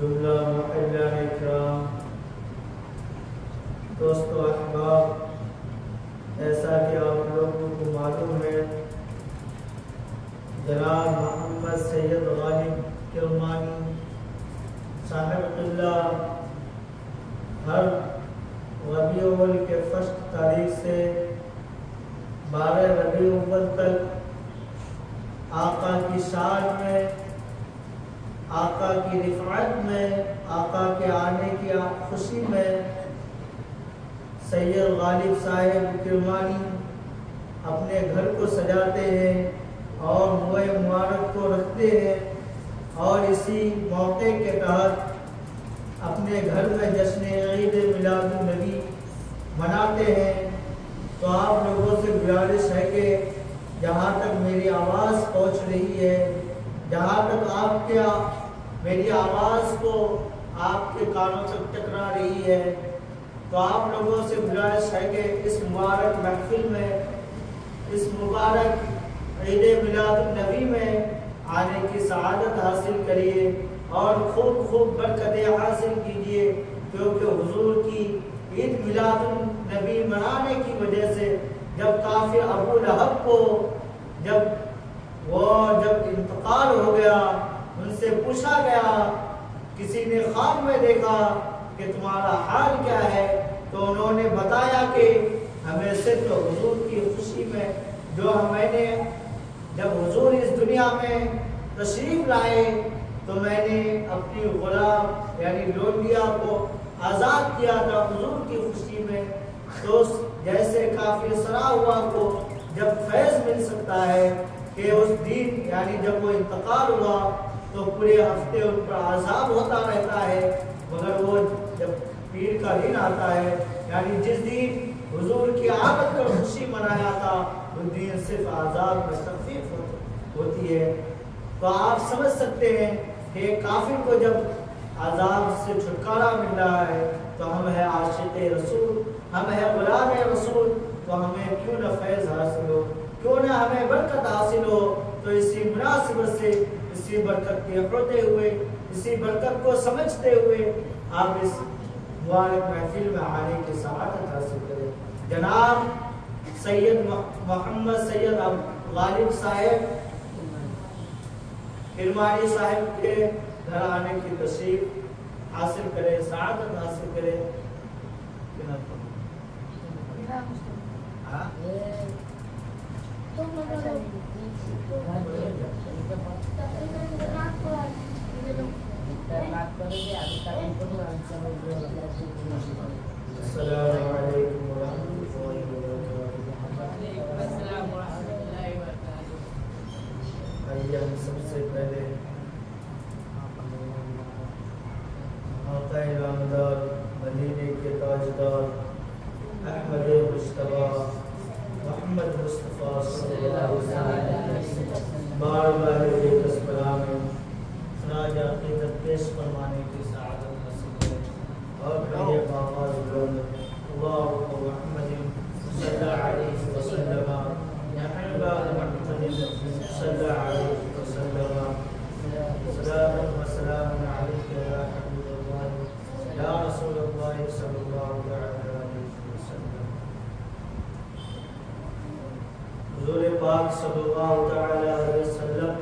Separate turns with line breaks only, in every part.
जुमला मुहल्लाए इकराम, दोस्तों अहबाब, ऐसा कि आप लोगों को मालूम है जनाब मोहम्मद सैयद गालिब किरमानी साहिब क़िबला हर रबी अव्वल के फर्स्ट तारीख से 12 रबी अव्वल तक आका की शान में, आका की रिफ़ात में, आका के आने की खुशी में सैयद गालिब साहिब किरमानी अपने घर को सजाते हैं और मुए मुबारक को रखते हैं और इसी मौके के तहत अपने घर में जश्न ईद मिलादुन नबी मनाते हैं। तो आप लोगों से गुजारिश है कि जहाँ तक मेरी आवाज़ पहुँच रही है, जहाँ तक आपके मेरी आवाज़ को आपके कानों तक टकरा रही है, तो आप लोगों से गुजारिश है कि इस मुबारक महफिल में, इस मुबारक ईद मिलादुन नबी में आने की सआदत हासिल करिए और खूब खूब बरकतें हासिल कीजिए, क्योंकि हुजूर की ईद मिलादुन नबी मनाने की वजह से जब काफिर अबू लहब को जब इंतकाल हो गया, उनसे पूछा गया, किसी ने ख्वाब में देखा कि तुम्हारा हाल क्या है, तो उन्होंने बताया कि हमें सिर्फ हुजूर की खुशी में, जो मैंने जब हुजूर इस दुनिया में तशरीफ लाए तो मैंने अपनी गुलाम यानी लोंडिया को आज़ाद किया था हुजूर की खुशी में, तो जैसे काफिर सरा हुआ को जब फैज़ मिल सकता है कि उस दिन यानी जब वो इंतकाल हुआ तो पूरे हफ्ते उन पर आज़ाब होता रहता है, मगर वो जब पीर का दिन आता है यानी जिस दिन हुजूर की आमद पर खुशी मनाया था उस दिन सिर्फ आज़ाब में तखफीफ होती है। तो आप समझ सकते हैं कि काफिर को जब आज़ाब से छुटकारा मिल रहा है तो हम है आशिक़े रसूल, हम है गुलाम रसूल, तो हमें क्यों न फैज़ हासिल हो, क्यों न हमें बरकत हासिल हो। तो इसी मुनासिबत से इसी बरकत के होते हुए इसी बरकत को समझते हुए आप इस मुबारक महफिल में आने की सआदत हासिल करें। जनाब सैयद मोहम्मद सैयद गालिब साहब किरमानी साहब के घर आने की तशरीफ हासिल करें, सआदत हासिल करें। हम सबसे पहले मदीने के ताजदार अहमद मुस्तफा मोहम्मद मुस्तफा सल्लल्लाहु अलैहि वसल्लम बार-बार एक असबरा में राजा अक़ीदत पेश फरमाने की सआदत हासिल करें और कहिए आवाज़ बुलंद अल्लाहु मुहम्मद सल्लल्लाहु अलैहि वसल्लम या अहबाब मुहम्मद सल्लल्लाहु अलैहि वसल्लम सलाम व सलाम अलैका या हबीबल्लाह या रसूलल्लाह सल्लल्लाहु अलैहि वसल्लम। हुज़ूर पाक सल्लल्लाहु अलैहि वसल्लम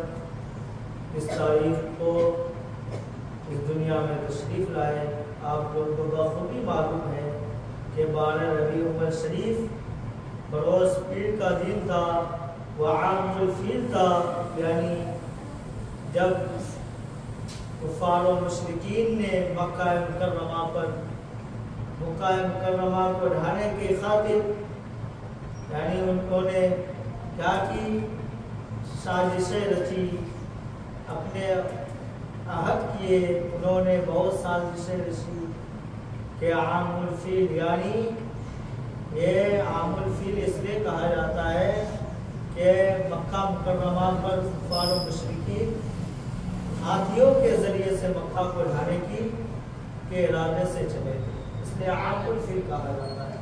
इस तारीख को इस दुनिया में तशरीफ़ लाए। आप लोगों को बखूबी मालूम है कि 12 रबीउल अव्वल शरीफ बरोज़ पीर का दिन था, वह आमुल फील था, यानी जब कुफ़ार व मुशरिकीन ने मक्का मुकर्रमा को ढाने की खातिर यानी उन्होंने क्या की साजिशें रची, अपने अहद किए, उन्होंने बहुत साजिशें रची कि आमुल फील यानी ये आमुल फील इसलिए कहा जाता है कि मक्का मुकर्रमा पर कुफ़ार व मुशरिकीन हाथियों के ज़रिए से मक्का को ढाने के इरादे से चले थे, इसलिए आमुल फील कहा जाता है।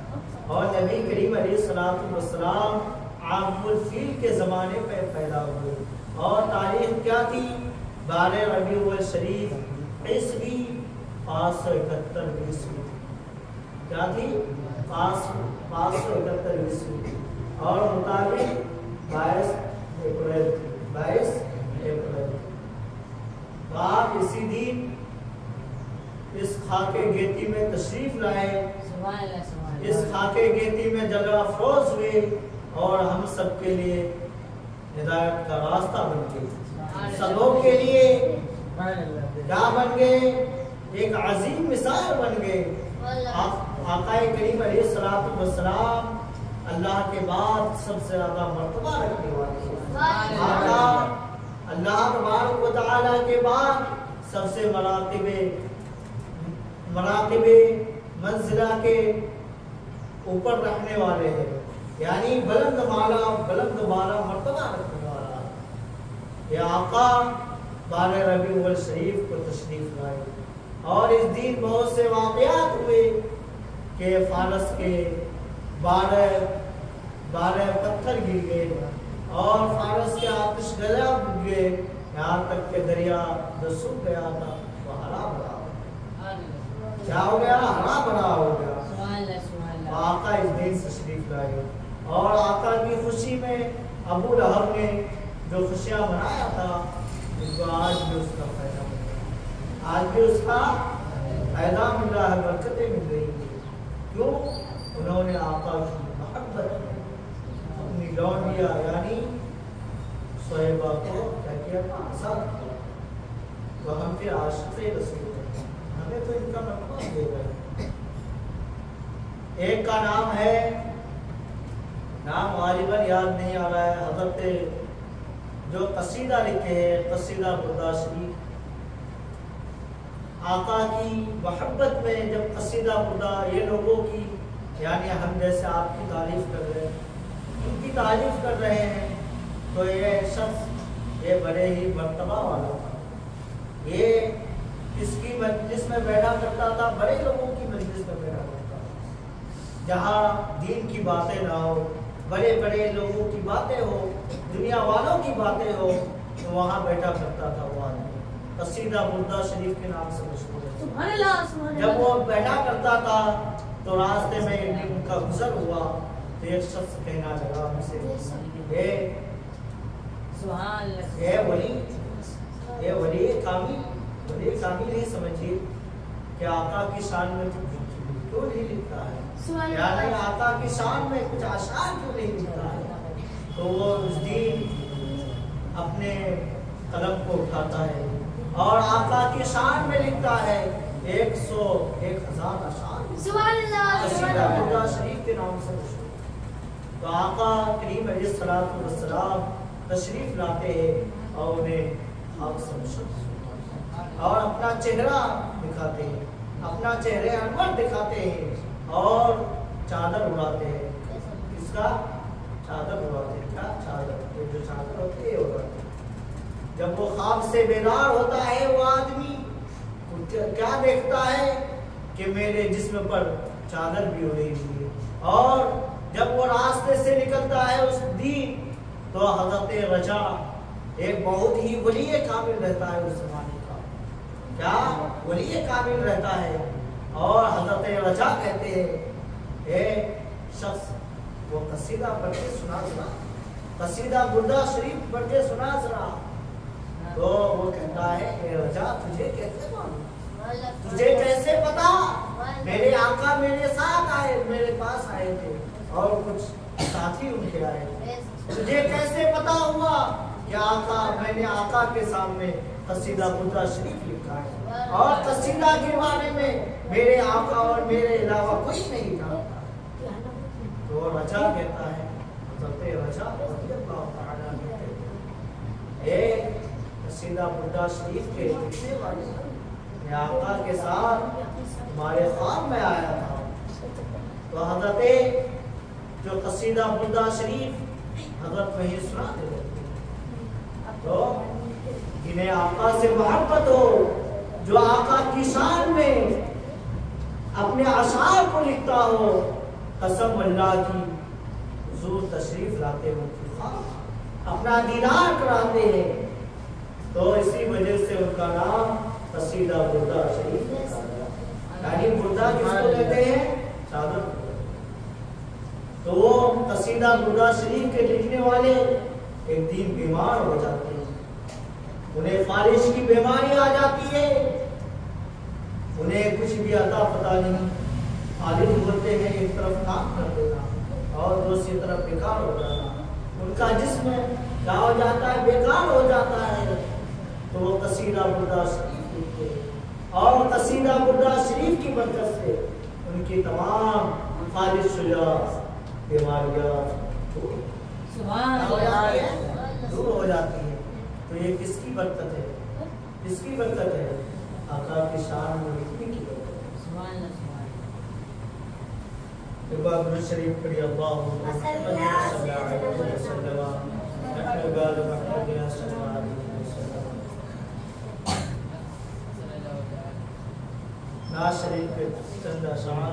और नबी करीम अलैहिस्सलातु वस्सलाम आमुल फील के ज़माने पर पैदा हुए और तारीख क्या थी 12 रबीउल शरीफ ईस्वी 571 ईस्वी क्या थी 571 ईस्वी और मुताबिक 22 अप्रैल तो आप इसी दिन इस खाके गेती में तशरीफ लाए, इस खाके गेती में जगह अफरोज हुए और हम सब के लिए हिदायत का रास्ता बन गए, सबों के लिए क्या बन गए, एक अजीम मिसाल बन गए। आकाए करीम अलैहिस्सलातु वस्सलाम अल्लाह के बाद सबसे ज़्यादा मर्तबा रखने वाले आका, अल्लाह तबारक व तआला के बाद सबसे मरातिबे मंजिला के ऊपर रखने वाले हैं, यानी बुलंद माला मर्तबा रखने वाला। ये आका 12 रबीउल शरीफ को तशरीफ लाए और इस दिन बहुत से वाक़यात हुए कि फारस के 12 पत्थर गिर गए और फारस के आतिश गजा बुझ गए, यहाँ तक के दरिया जो सूख गया था वो हरा भरा क्या हो गया, हरा भरा हो गया। आका इस दिन तशरीफ लाए और आका की खुशी में अबू लहब ने जो खुशियाँ मनाया था उसको आज भी उसका फायदा मिल रहा है, आज भी उसका फायदा मिल रहा है, बरकतें मिल रही है। क्यों? उन्होंने आका की मोहब्बत अपनी लौट दिया, यानी सोहेबा को क्या किया, साथ किया। तो हम फिर आशिक़े रसूल हमने तो इनका नंबर दे गए। एक का नाम है, नाम गालिबन याद नहीं आ रहा है, हजरत जो कसीदा लिखे हैं, कसीदा बुर्दा शरीफ, आका की मोहब्बत में जब कसीदा बुर्दा ये लोगों की, यानी हम जैसे आपकी तारीफ कर रहे हैं, उनकी तारीफ कर रहे हैं, तो ये शख्स ये बड़े ही मर्तबा वाला था। ये किसकी मजलिस में बैठा करता था? बड़े लोगों की मजलिस में बैठा करता था, जहाँ दीन की बातें ना हो, बड़े बड़े लोगों की बातें हो, दुनिया वालों की बातें हो, तो वहाँ बैठा करता था वो आदमी। कसीदा बुर्दा शरीफ के नाम से मशहूर है। जब वो बैठा करता था तो रास्ते में एक दिन उनका गुजर हुआ, तो एक शख्स कहना लगा उनसे, ये वली कामिल नहीं समझिए कि आका की शान में क्यों नहीं लिखता है, यानी आका की शान में कुछ आशार क्यों नहीं लिखता है। तो वो उस दिन अपने कलम को उठाता है और आका की शान में लिखता है 100,000 अशार कसीदा बुर्दा शरीफ के नाम से। तो आका करीम अलैहिस्सलाम तशरीफ लाते हैं और उन्हें और अपना चेहरा दिखाते हैं, अपना चेहरे अनवर दिखाते हैं और चादर उड़ाते हैं। किसका? चादर उड़ाते हैं। क्या चादर? ये जो चादर होती है उड़ाते हैं। जब वो ख्वाब से बेदार होता है वो आदमी, तो क्या देखता है कि मेरे जिस्म पर चादर भी उड़ी हुई है। और जब वो रास्ते से निकलता है उस दिन, तो हजरत रजा एक बहुत ही वली कामिल रहता है उस जमाने का, क्या वली कामिल रहता है। और हजरत रजा कहते हैं, ए शख्स वो कसीदा पढ़ के सुना, कसीदा बुर्दा शरीफ पढ़ के सुना। तो वो कहता है, ए रजा तुझे कैसे मालूम, तुझे कैसे पता? मेरे आका मेरे साथ आए, मेरे पास आए थे और कुछ साथी उनके आए थे। तुझे कैसे पता हुआ कि आका, मैंने आका के सामने कसीदा बुर्दा शरीफ लिखा है और कसीदा के बारे में मेरे आका और मेरे अलावा कोई नहीं जानता। तो रजा कहता है, कसीदा बुर्दा शरीफ के लिखने वाले आका के साथ हमारे ख्वाब में आया था। तो हजरत जो कसीदा बुर्दा शरीफ हजरत वही सुनाते रहते हैं। तो जिन्हें आका से मोहब्बत हो, जो आका की शान में अपने अशार को लिखता हो, कसम अल्लाह की हुजूर तशरीफ लाते हो, अपना दीदार कराते हैं। तो इसी वजह से उनका नाम कसीदा बुर्दा शरीफ, यानी बुर्दा किसको कहते हैं? चादर। तो वो कसीदा बुर्दा शरीफ के लिखने वाले एक दिन बीमार हो जाते हैं, उन्हें फालिश की बीमारी आ जाती है, उन्हें कुछ भी आता पता नहीं। फालिश बोलते हैं एक तरफ काम कर देना और दूसरी तरफ बेकार हो जाना, उनका जिस्म क्या हो जाता है? बेकार हो जाता है। तो वो कसीदा बुर्दा शरीफ लिखते हैं और कसीदा बुर्दा शरीफ की बरकत से उनकी तमाम फालिश शुजा बीमारियां दूर हो जाती है। तो ये किसकी बरकत है? किसकी बरकत है? आका की शान में लिखने की बरकत है। दुरूद शरीफ पढ़िए। अल्लाहुम्मा नाज शरीफ के चंद अशार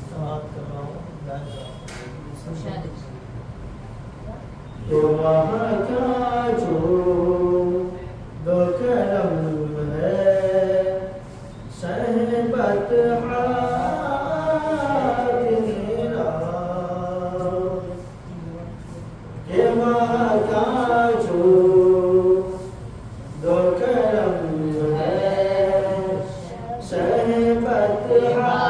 समाप्त कर रहा हूँ। तो वहाँ का जो दो करम है सहबत हाजिरा, ये वहाँ का जो दो करम है सहबत
है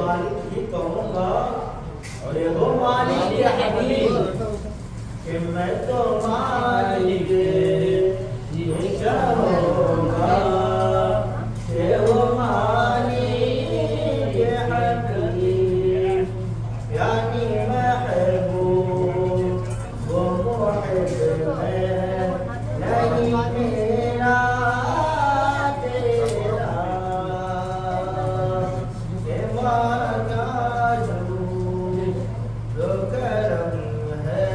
मालिक ही कहूँगा, देखो मालिक के हबीब कि मैं तो मालिक ही कहूँगा, देखो मालिक के हबीब यानी महबूब वो मुहिब है नहीं मेरा तेरा, ये माना जो करम है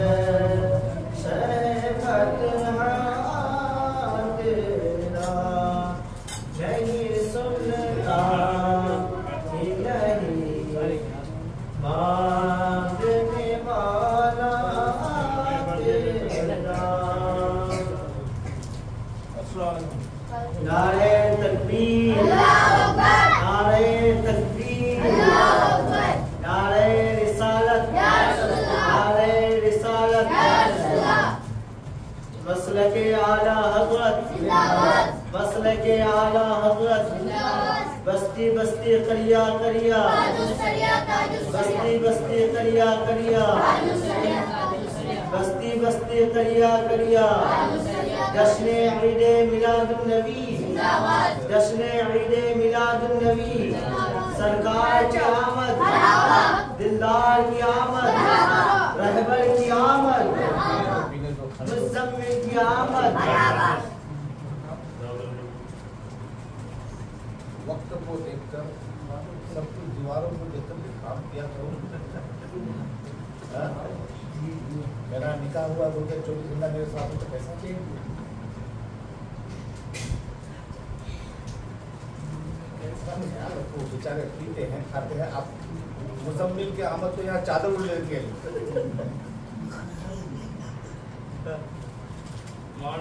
शहबत तेरा, नहीं सुनता ही नहीं मांगने वाला तेरा। नारे तकबीर, नारे तकबीर, नारे रिसालत, नारे रिसालत, मसलके आला हज़रत, मसलके आला हज़रत, बस्ती बस्ती करिया करिया, बस्ती बस्ती करिया करिया, बस्ती बस्ती करिया करिया, जश्न ईदे मिलादुन नबी, जश्न ईदे मिलादुन नबी, सरकार की आमद, दिलदार की आमद, रहबर की आमद, मुज़म्मिल की आमद।
वक्त को देखकर सब कुछ दीवारों को देखकर काम किया करो। मेरा निकाह हुआ 2024 घंटा मेरे साथ तो कैसा चाहिए बेचारे पीते हैं खाते हैं। आप मुज़म्मिल के आमद तो यहाँ चादर उड़ लेके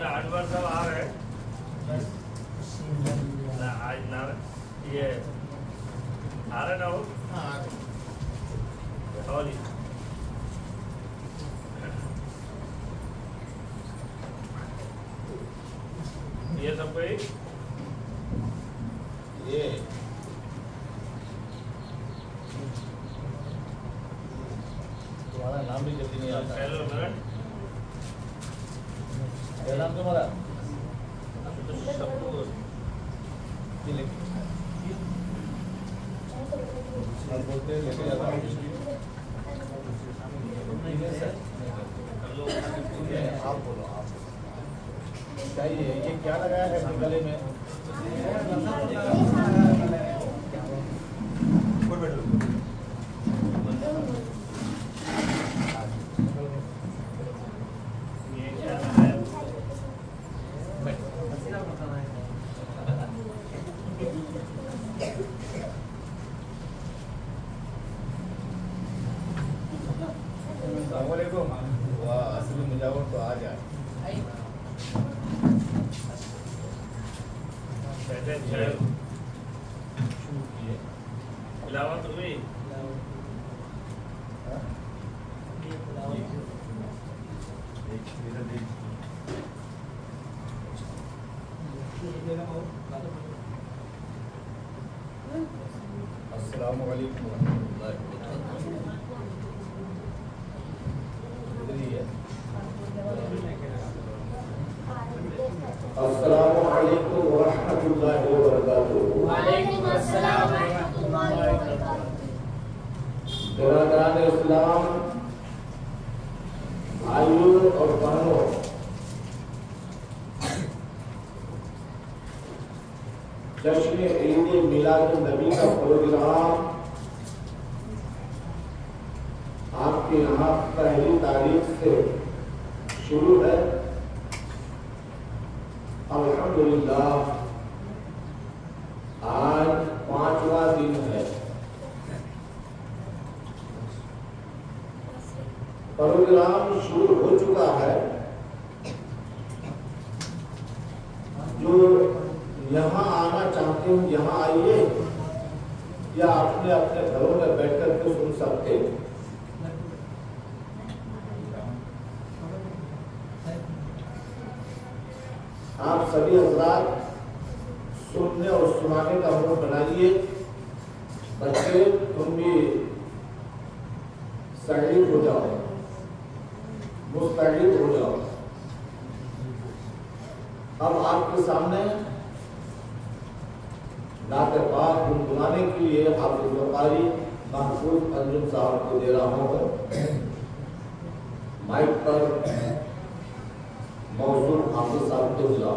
अनवर सब आ रहे हैं ना, आज ना ये आ रहे ना हो और ये सब कोई
ये तुम्हारा नाम भी जल्दी नहीं आता।
हेलो मिनट
क्या नाम तुम्हारा?
सबको
बोलते हैं लेके जाता हूँ। आप बोलो आप क्या ये क्या लगाया है अपने गले में?
ये क्या है?
अस्सलामुअलैकुम। वाह असली मुजावर तो आ जाए।
इलावत हुई
अस्सलामुअलैकुम अस्सलामुअलैकुम वरहमतुल्लाहि वबरकातुहू।
वालेकुम अस्सलाम वरहमतुल्लाहि वबरकातुहू।
बिरादरान इस्लाम, भाइयों और बहनों, जश्न ईद मिलादुन नबी का प्रोग्राम आपके यहाँ पहली तारीख से शुरू है। अल्हम्दुलिल्लाह आज 5वां दिन है। प्रोग्राम शुरू हो चुका है। जो यहाँ आना चाहते हो यहाँ आइए, या अपने अपने घरों में बैठकर के सुन सकते हैं। आप सभी हजरात सुनने और सुनाने का मूड बनाइए। बच्चे तुम भी कि सईद हो जाओ, मुस्तईद हो जाओ। अब आपके सामने नाते पाक गुनगुनाने के लिए हाफिज बुखारी महफूज अंजुम साहब को दे रहा हूँ। माइक पर मौजूद हाफिज साहब को बुला।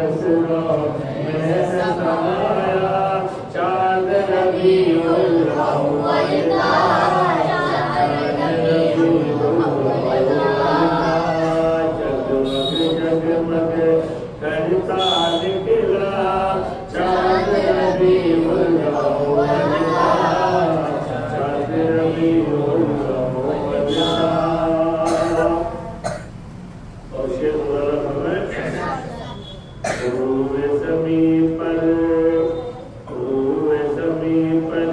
रसलों में समाया, चांद रबीउल अव्वल का, चांद रबीउल अव्वल का, जगमग जगमग करता निकला, चांद रबीउल अव्वल का, चांद रबीउल अव्वल का। और शेर बोला हमें रूए ज़मीं पर, रूए ज़मीं पर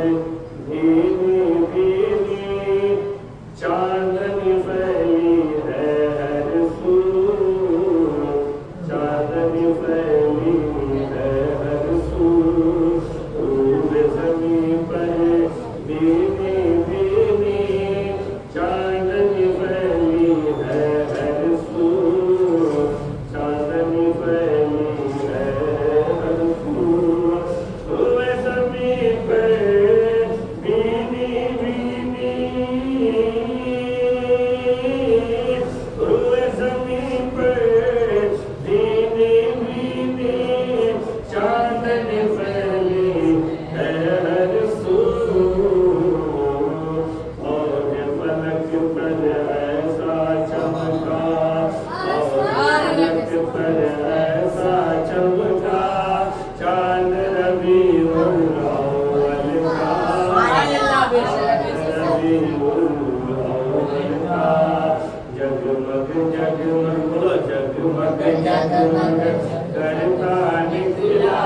भीनी भीनी चांदनी फैली है हर सू, चांदनी फैली है हर सू, रूए ज़मीं पर भीनी भीनी चांदनी फैली है हर सू, चांदनी फैली है हर सू, रूए ज़मीं पर भीनी भीनी, रूए ज़मीं पर भीनी भीनी चांदनी फैली है हर सू, और फलक पर ऐसा चमका, और फलक पर ऐसा चमका, चांद रबीउल अव्वल का, चांद रबीउल अव्वल का, जगमग जगमग बोलो जगमग जगमग करता निकला,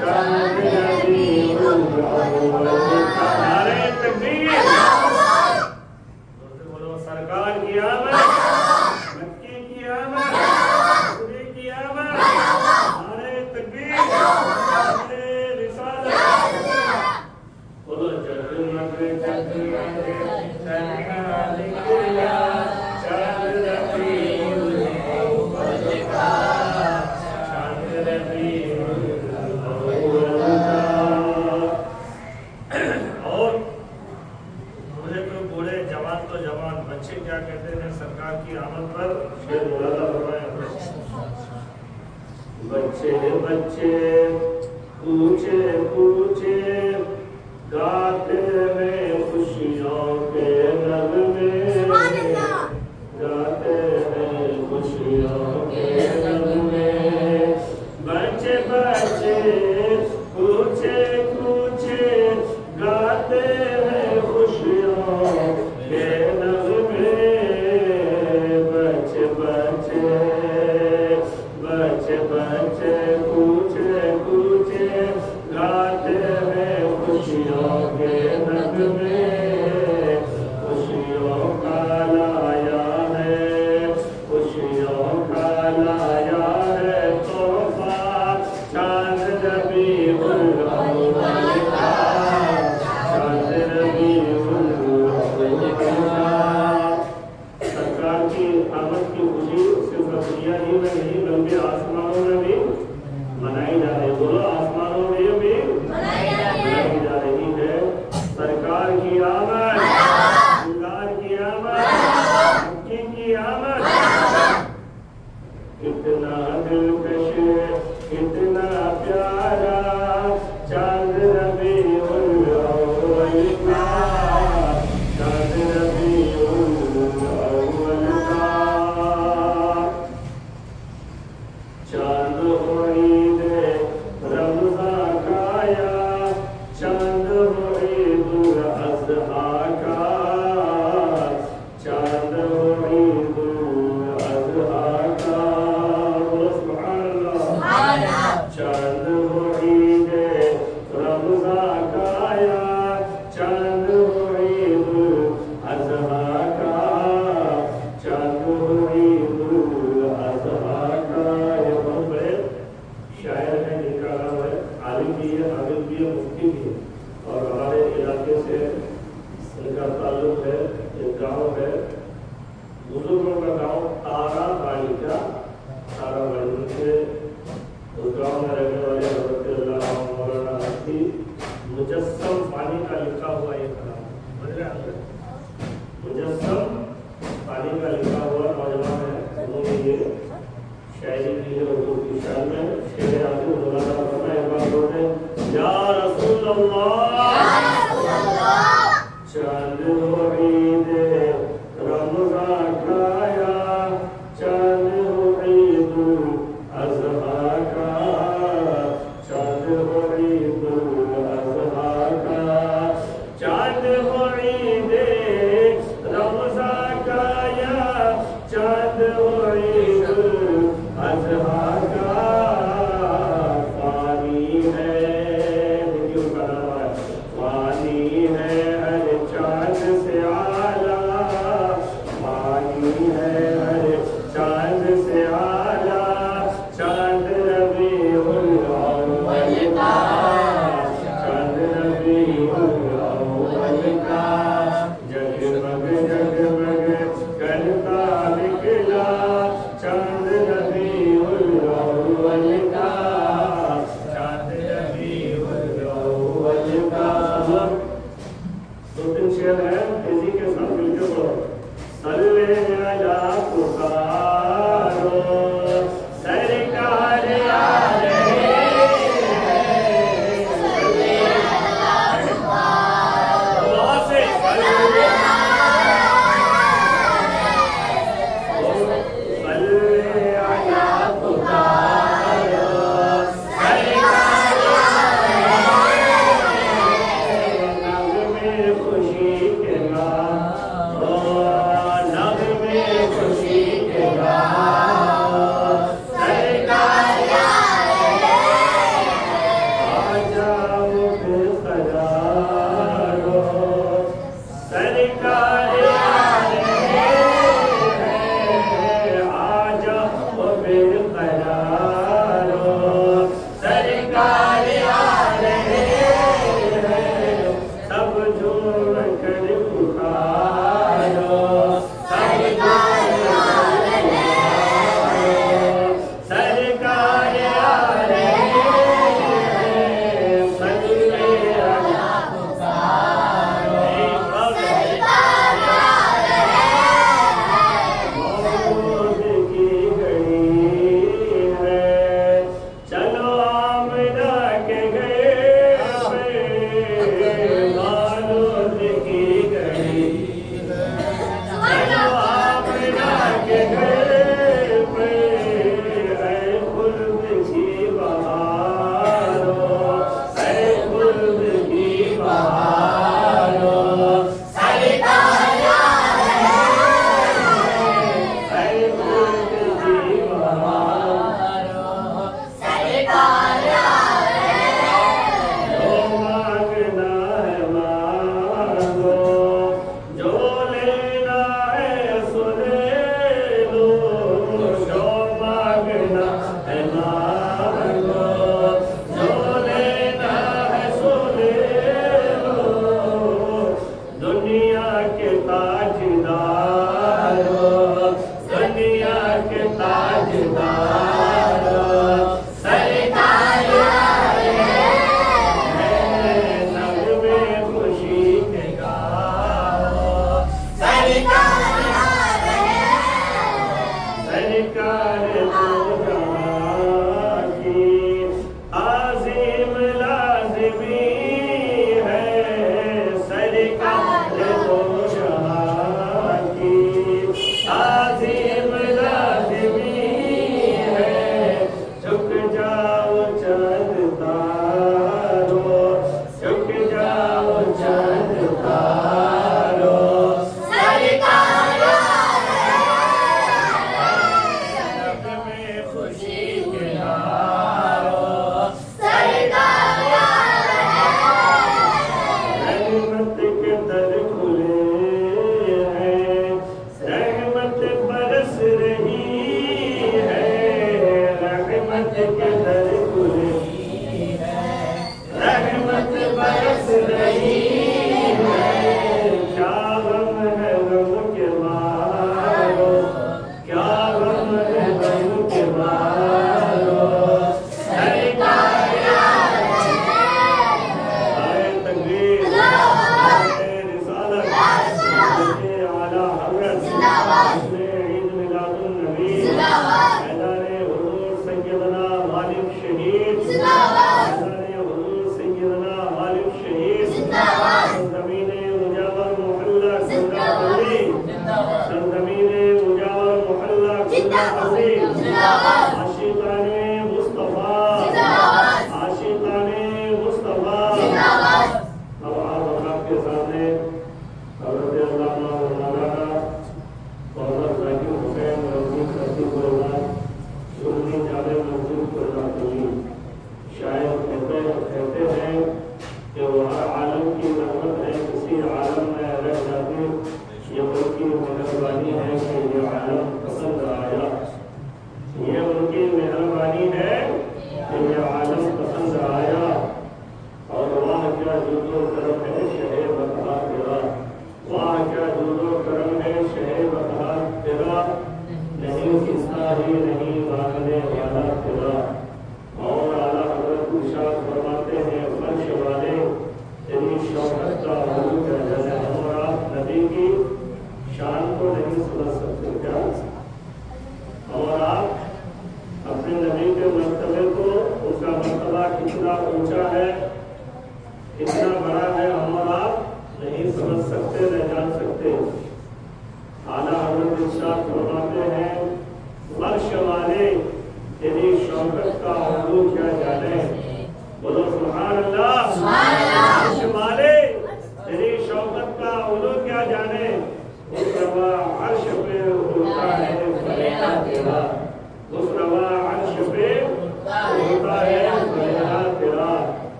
चांद रबीउल अव्वल का। नारे तकबीर, बोलो सरकार की आमद, मक्की की आमद, खुदी की आमद, नारे तकबीर, नारे रिसालत, बोलो जगमग जगमग करता निकला, चांद रबीउल अव्वल का, चांद रबीउल अव्वल का। और बूढ़े तो बूढ़े, जवान तो जवान, बच्चे क्या कहते हैं सरकार की आमद पर? शेर बोला बच्चे बच्चे पूछे पूछे गाते हैं खुशियों के नगमे, गाते हैं खुशियों के नगमे, बच्चे बच्चे पूछे पूछे गाते हैं खुशियों के नगमे, बच्चे बच्चे बच्चे बच्चे पूछे पूछे गाते हैं खुशियों के नगमे, खुशियों का लाया है, खुशियों का लाया है तोहफा, चांद रबीउल अव्वल का, चांद रबीउल अव्वल का। सरकार की आमद की खुशी सिर्फ दुनिया ही में नहीं बल्कि आसमानों में भी मनाई जा रही है। बोलो आसमानों में भी मनाई जा रही है। सरकार की आमद, सरकार की आमद, मक्की की आमद, कितना दिलकश कितना प्यारा, चांद रबीउल अव्वल का, चांद रबीउल अव्वल का, चांद हो ईद रमज़ान काया, चांद हो ईदुल अज़हा का, चांद हो ईदुल अज़हा का, सुभान अल्लाह, चांद हो ईद रमज़ान काया, चांद हो ईदुल अज़हा का, चांद हो ईदुल अज़हा का। ये बहुत बड़े शायर ने लिखा है, आलिम भी है, आबिद भी है, मुफ्ती भी है, और हमारे इलाके से इनका ताल्लुक है। एक गांव है, बुजुर्गों का गांव ताराबाड़ी का, ताराबाड़ी से उस गांव में रहने वाले हज़रत अल्लाह मौलाना हस्ती मुजस्सम पानी का लिखा हुआ ये कलाम, समझ रहे हैं? मुजस्सम पानी का लिखा हुआ नौजवान है, उन्होंने ये शायरी की है उर्दू की शान में।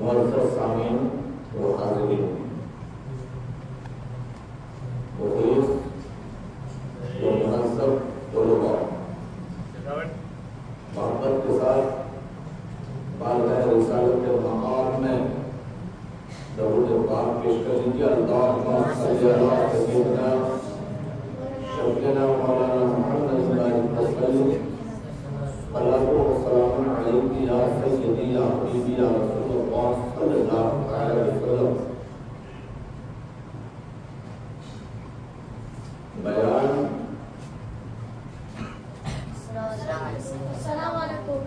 मुअज़्ज़ज़ सामीन व हाज़िरीन, मुखलिस व मुहज़्ज़ब तलबा, मोहब्बत के साथ बारगाह रिसालत के मकाम में दरूद पाक पेश कर लीजिए। अल्लाहुम्मा सल्ली अला सय्यिदना शफ़ीना मौलाना मुहम्मद वसल्लम सल्लल्लाहु अलैहि या सय्यदी या हबीबी या रसूलुल्लाह सल्लल्लाहु अलैहि वसल्लम। बयान
अस्सलाम वालेकुम।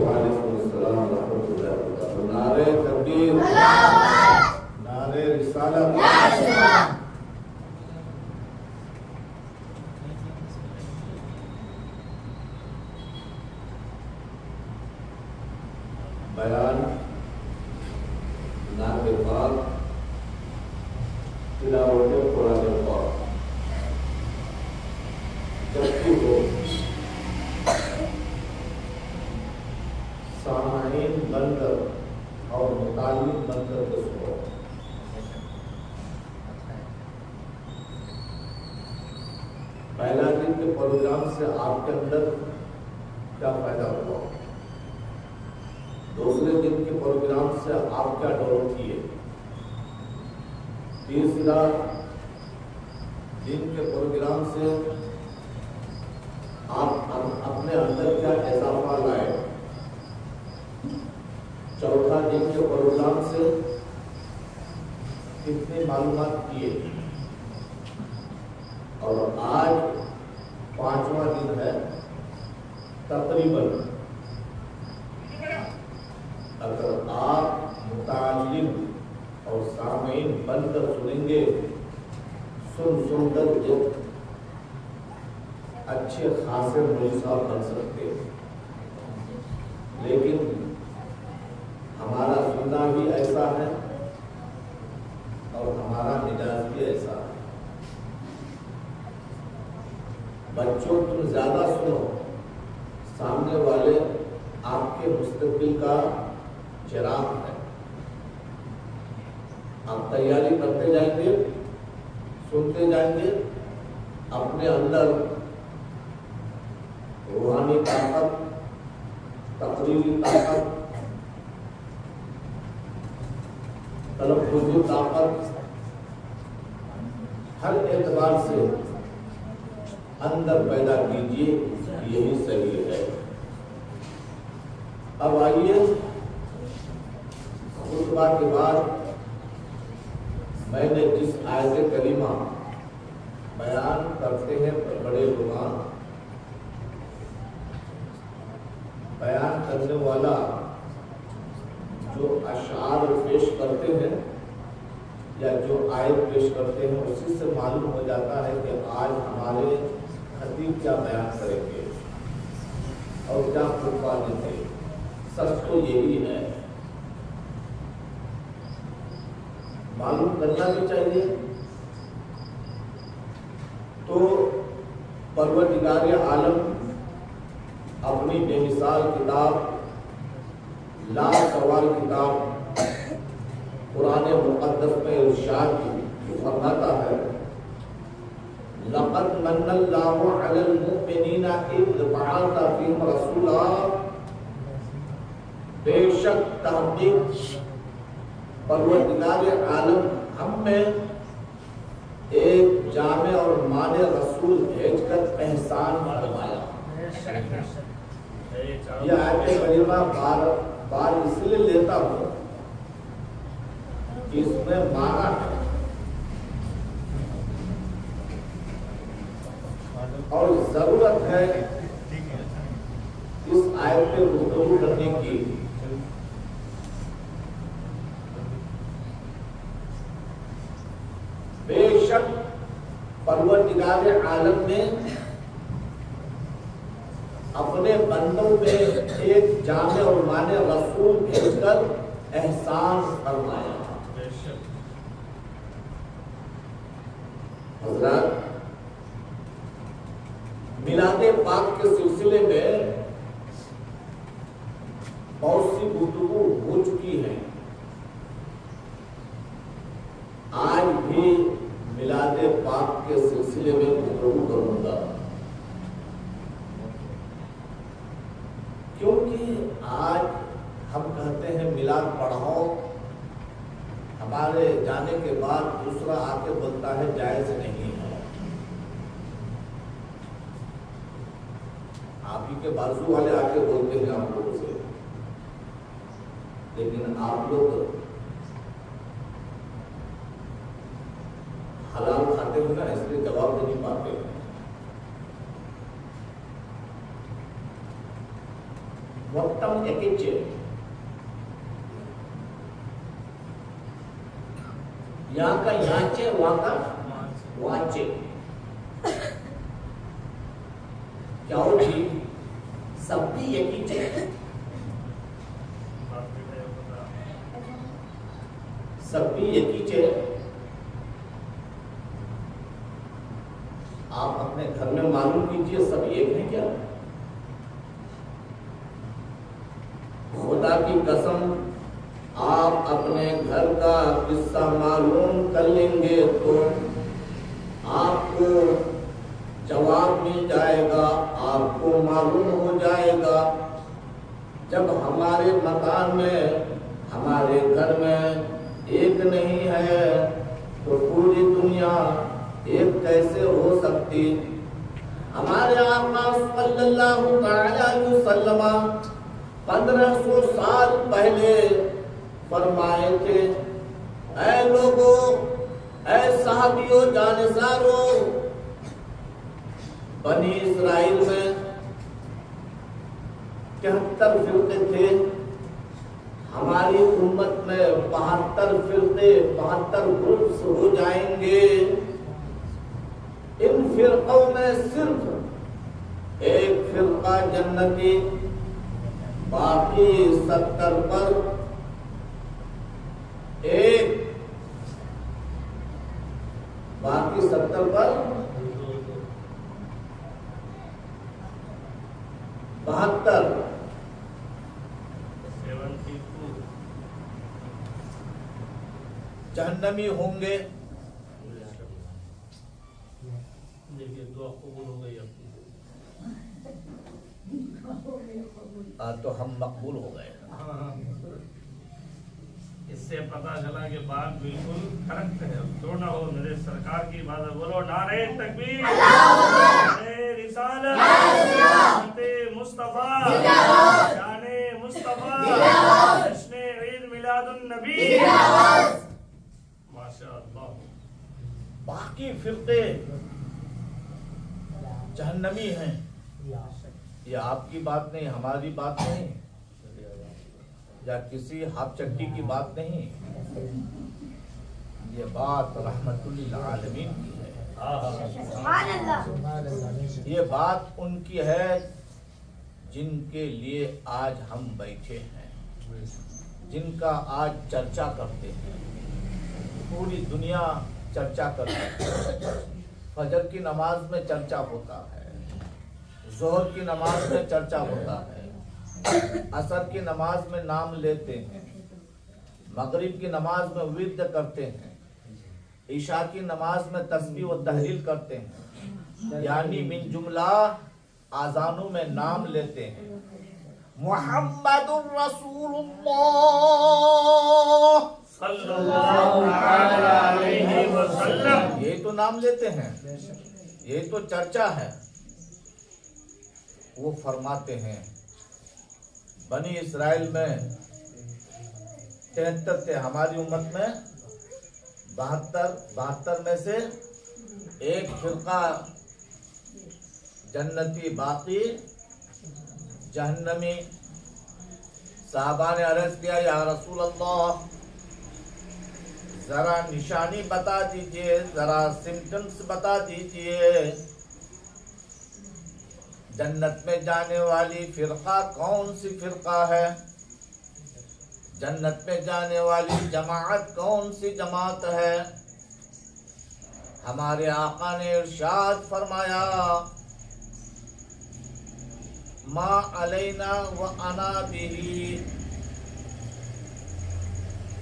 वालेकुम अस्सलाम व रहमतुल्लाहि व बरकातहू। नारे तकबीर, नारे रिसालत। बयान नारे पाक, तिलावत कुरान पाक। जबकि वो सामाईन बनकर और मुतालिम बनकर के सुनो। पहला दिन के प्रोग्राम से आपके अंदर क्या फायदा हुआ, दूसरे दिन के प्रोग्राम से आप क्या डेवलप किए, तीसरा दिन के प्रोग्राम से आप अपने अंदर क्या इजाफा लाए, चौथा दिन के प्रोग्राम से कितने मालूमात किए, और आज पांचवा दिन है। तकरीबन अगर आप मुतालिम और सामीन बनकर सुनेंगे, सुनकर एक अच्छे खासे मौलवी साहब बन सकते हैं। लेकिन हमारा सुनना भी ऐसा है और हमारा मिजाज भी ऐसा है। बच्चों, तुम ज्यादा सुनो, सामने वाले आपके मुस्तकबिल का चिराग है। आप तैयारी करते जाएंगे, सुनते जाएंगे, अपने अंदर रूहानी ताकत, तकरीरी ताकत, तलफ़्फ़ुज़ी ताकत, हर एतबार से अंदर पैदा कीजिए, यही सही है। अब आइए, खुतबा के बाद मैंने जिस आयत करीमा बयान करते हैं बड़े उलमा, बयान करने वाला जो अशार पेश करते हैं या जो आयत पेश करते हैं, उसी से मालूम हो जाता है कि आज हमारे खतीब क्या बयान करेंगे और क्या खुतबा देंगे। सच तो यही है, मालूम करना भी चाहिए। तो परवरदिगार आलम अपनी बेमिसाल किताब, लाजवाब किताब कुरान मुक़द्दस में इरशाद फरमाता है, लक़द मन्नल्लाहु अलल मुमिनीना इज़ बअसा फ़ीहिम रसूला, बेशक तहक़ीक़ परवरदिगार आलम हम में एक जामे और माने रसूल भेजकर एहसान फरमाया। यह आयत करीमा बार इसलिए लेता हूँ कि इसमें माना है और जरूरत है इस आयत पे गुफ्तगू करने की। बेशक परवरदिगार आलम ने अपने बंदों में एक जामे और माने रसूल भेजकर एहसान फरमाया। हज़रात, मिलादे पाक के सिलसिले में बहुत सी गुफ्तगू हो चुकी है। आज भी मिलादे पाक के सिलसिले में गुफ्तगू करूंगा, क्योंकि आज हम कहते हैं मिलाद पढ़ाओ, हमारे जाने के बाद दूसरा आके बोलता है जायज नहीं है। आप ही के बाजू वाले आके बोलते हैं आप लोगों से, लेकिन आप लोग हलाल खाते हो ना, इसलिए जवाब दे नहीं पाते हैं। वक्तम एकिचे यहाँ का याचे, वहां का वाचे, क्या हो जी? सब भी एकिचे, सब भी एकिचे। आप अपने घर में मालूम कीजिए, सब एक है क्या? खुदा की कसम, आप अपने घर का किस्सा मालूम कर लेंगे तो आपको जवाब मिल जाएगा, आपको मालूम हो जाएगा। जब हमारे मकान में, हमारे घर में एक नहीं है तो पूरी दुनिया एक कैसे हो सकती? हमारे आका सल्लल्लाहु अलैहि वसल्लम 1500 साल पहले फरमाए थे, ऐ लोगों, ऐ साहबियों, जानिसारों, बनी इस्राइल में 73 फिरके थे, हमारी उम्मत में 72 फिरके, 72 ग्रुप्स हो जाएंगे। इन फिरकों में सिर्फ एक फिरका जन्नती, बाकी 70 पर एक, बाकी 70 पर 72 जहन्नमी होंगे।
देखिए दुआ कबूल हो गई अपनी।
तो हम मकबूल हो गए।
इससे पता चला कि बात बिल्कुल करेक्ट है, तो ना हो मेरे सरकार की बात। बोलो नारे तकबीर, नारे रिसालत, शाने मुस्तफा, शाने मुस्तफा, जश्न ईद मिलादुन नबी, माशाअल्लाह।
बाकी फिरके जहन्नमी हैं। ये आपकी बात नहीं, हमारी बात नहीं, या किसी हाफ चट्टी की बात नहीं, ये बात रहमतुल्लिल आलमीन की है। ये बात उनकी है जिनके लिए आज हम बैठे हैं, जिनका आज चर्चा करते हैं, पूरी दुनिया चर्चा करती है। फजर की नमाज में चर्चा होता है, जोहर की नमाज में चर्चा होता है, असर की नमाज में नाम लेते हैं, मगरिब की नमाज में विर्द करते हैं, ईशा की नमाज में तस्बीह व तहलील करते हैं, यानी मिन जुमला आजानों में नाम लेते हैं। मुहम्मदुर रसूलुल्लाह
सल्लल्लाहु अलैहि वसल्लम,
ये तो नाम लेते हैं, ये तो चर्चा है। वो फरमाते हैं बनी इस्राइल में 73 थे, हमारी उम्मत में 72 में से एक फिरका जन्नती, बाकी जहन्नमी। साहबा ने अर्ज किया, या रसूल अल्लाह, जरा निशानी बता दीजिए, जरा सिम्टम्स बता दीजिए, जन्नत में जाने वाली फिरका कौन सी फिरका है, जन्नत में जाने वाली जमात कौन सी जमात है। हमारे आका ने इरशाद फरमाया, मा अलैना व अना बिही,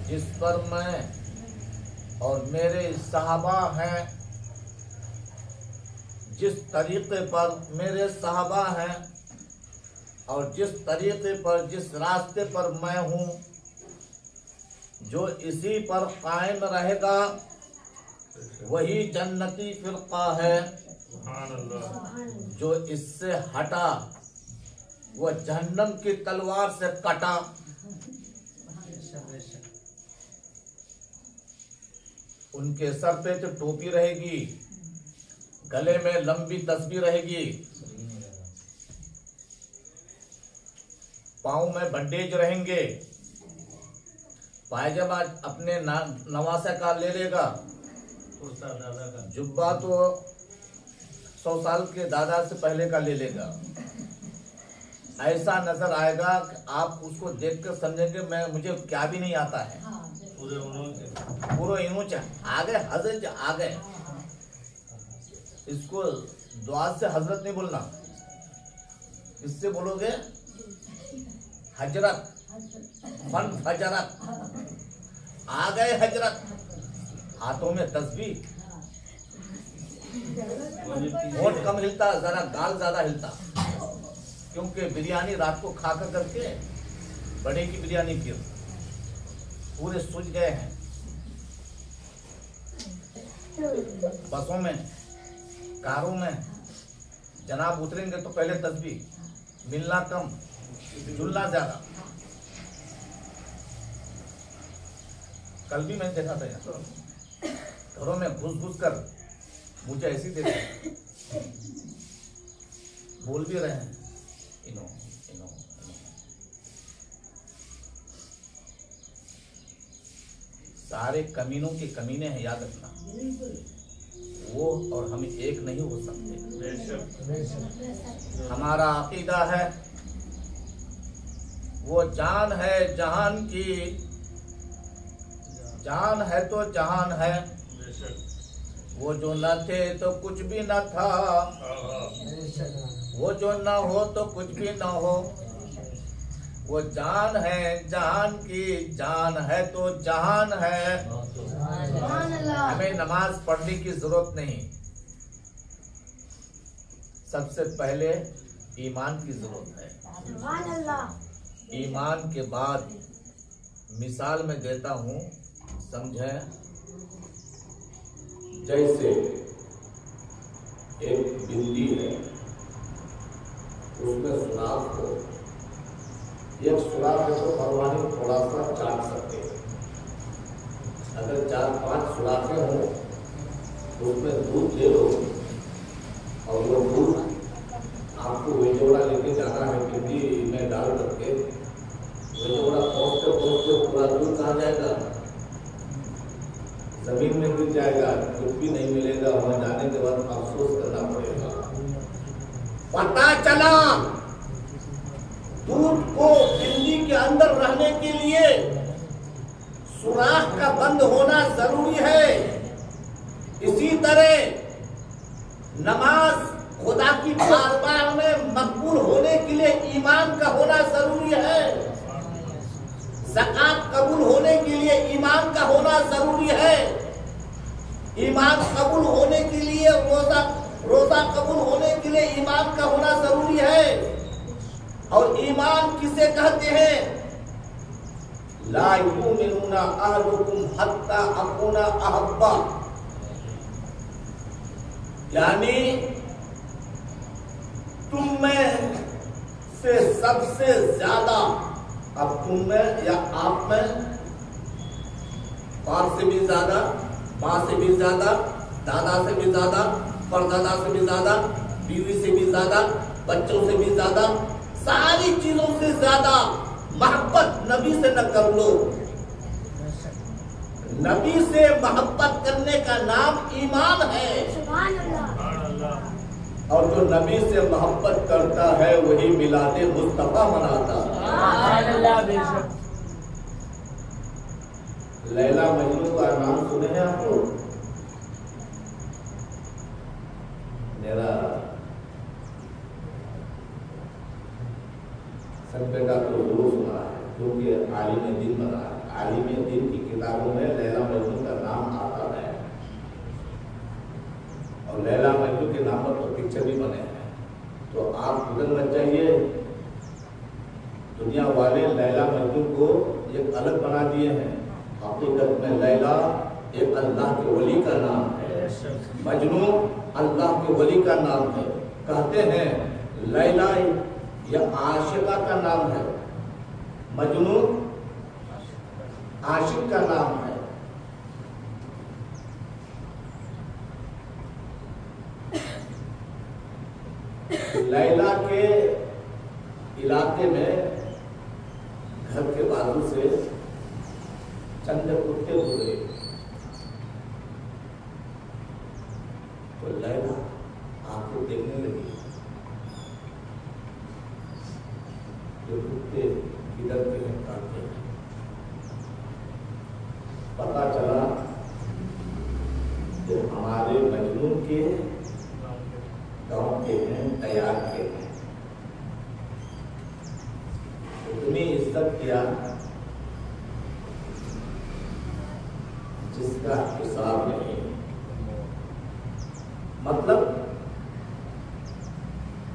जिस पर मैं
और मेरे सहाबा हैं, जिस तरीके पर मेरे सहाबा हैं और जिस तरीके पर, जिस रास्ते पर मैं हूँ, जो इसी पर कायम रहेगा वही जन्नती फिरका है।
सुभान अल्लाह।
जो इससे हटा वह जहन्नम की तलवार से कटा। उनके सर पे तो टोपी रहेगी, गले में लंबी तस्बीह रहेगी, पाँव में बैंडेज रहेंगे, पायजामा अपने नवासे का ले लेगा, जुब्बा तो 100 साल के दादा से पहले का ले लेगा। ऐसा नजर आएगा कि आप उसको देखकर समझेंगे मुझे क्या भी नहीं आता है। पूरे इनूचा आगे हजरत आगे। इसको दुआ से हजरत नहीं बोलना, इससे बोलोगे हजरत, फन हजरत, आ गए हजरत। हाथों में तस्बीह, होंठ कम हिलता, जरा गाल ज्यादा हिलता, क्योंकि बिरयानी रात को खा कर करके बड़े की बिरयानी की पूरे सूझ गए हैं। बसों में, कारों में जनाब उतरेंगे तो पहले तस्बीह, मिलना कम, जुलना ज्यादा। कल भी मैंने देखा था घरों में घुस घुस कर मुझे ऐसी देखा, बोल भी रहे हैं इनो इनो इनो। सारे कमीनों के कमीने हैं, याद रखना। वो और हम एक नहीं हो सकते। हमारा अकीदा है वो जान है जहान की, जान है तो जहान है। वो जो न थे तो कुछ भी न था, वो जो न हो तो कुछ भी न हो। वो जान है जहान की, जान है तो जहान है। हमें नमाज पढ़ने की जरूरत नहीं, सबसे पहले ईमान की जरूरत है। ईमान के बाद मिसाल में देता हूँ, समझे।
जैसे एक बिल्ली है, उसमें सुराख हो, एक सुराख है तो भगवान थोड़ा सा चाट सकते हैं। अगर 4-5 सुराखें हों तो उसमें दूध दे दो और वो दूध आपको वेजोड़ा लेके जाना है बिल्ली में डाल करके, वेजोड़ा पहुँचते पहुँचते पूरा दूध कहाँ जाएगा? जमीन में गिर जाएगा, कुछ भी नहीं मिलेगा। वहां जाने के बाद अफसोस करना पड़ेगा।
पता चला दूध को बिल्ली के अंदर रहने के लिए सुराख का बंद होना जरूरी है। इसी तरह नमाज खुदा की बारगाह में मकबूल होने के लिए ईमान का होना जरूरी है। ज़कात कबूल होने के लिए ईमान का होना जरूरी है। ईमान कबूल होने के लिए रोजा कबूल होने के लिए ईमान का होना जरूरी है। और ईमान किसे कहते हैं? ला युमिनुना अहदुकुम हत्ता अकुना अहब्बा, यानी तुम में से सबसे ज्यादा, अब तुम में या आप में, बाप से भी ज्यादा, माँ से भी ज्यादा, दादा से भी ज्यादा, परदादा से भी ज्यादा, बीवी से भी ज्यादा, बच्चों से भी ज्यादा, सारी चीजों से ज्यादा मोहब्बत नबी से न कर लो। नबी से मोहब्बत करने का नाम ईमान है। और जो नबी से मोहब्बत करता है वही मिलादे मुस्तफा मनाता है।
लैला मजनू का नाम सुने हैं आप लोग? मेरा सभ्यता तो जरूर सुना है, क्योंकि आलिम दिन बना है। आलिम दिन की किताबों में लैला मजनू का नाम आता आप उधर मत जाइए। दुनिया वाले लैला मजनू को एक अलग बना दिए हैं। हकीकत में लैला एक अल्लाह के वली का नाम है, मजनू अल्लाह के वली का नाम है। कहते हैं लैला यह आशिका का नाम है, मजनू आशिक का नाम है। लैला के इलाके में घर के बाजू से चंद कुत्ते हुए तो लैला आपको देखने लगी, जो कुत्ते किधर के हैं काटते हैं। पता चला कि हमारे मजनू के गांव के हैं, तैयार के हैं। इतनी इज्जत किया जिसका हिसाब नहीं। मतलब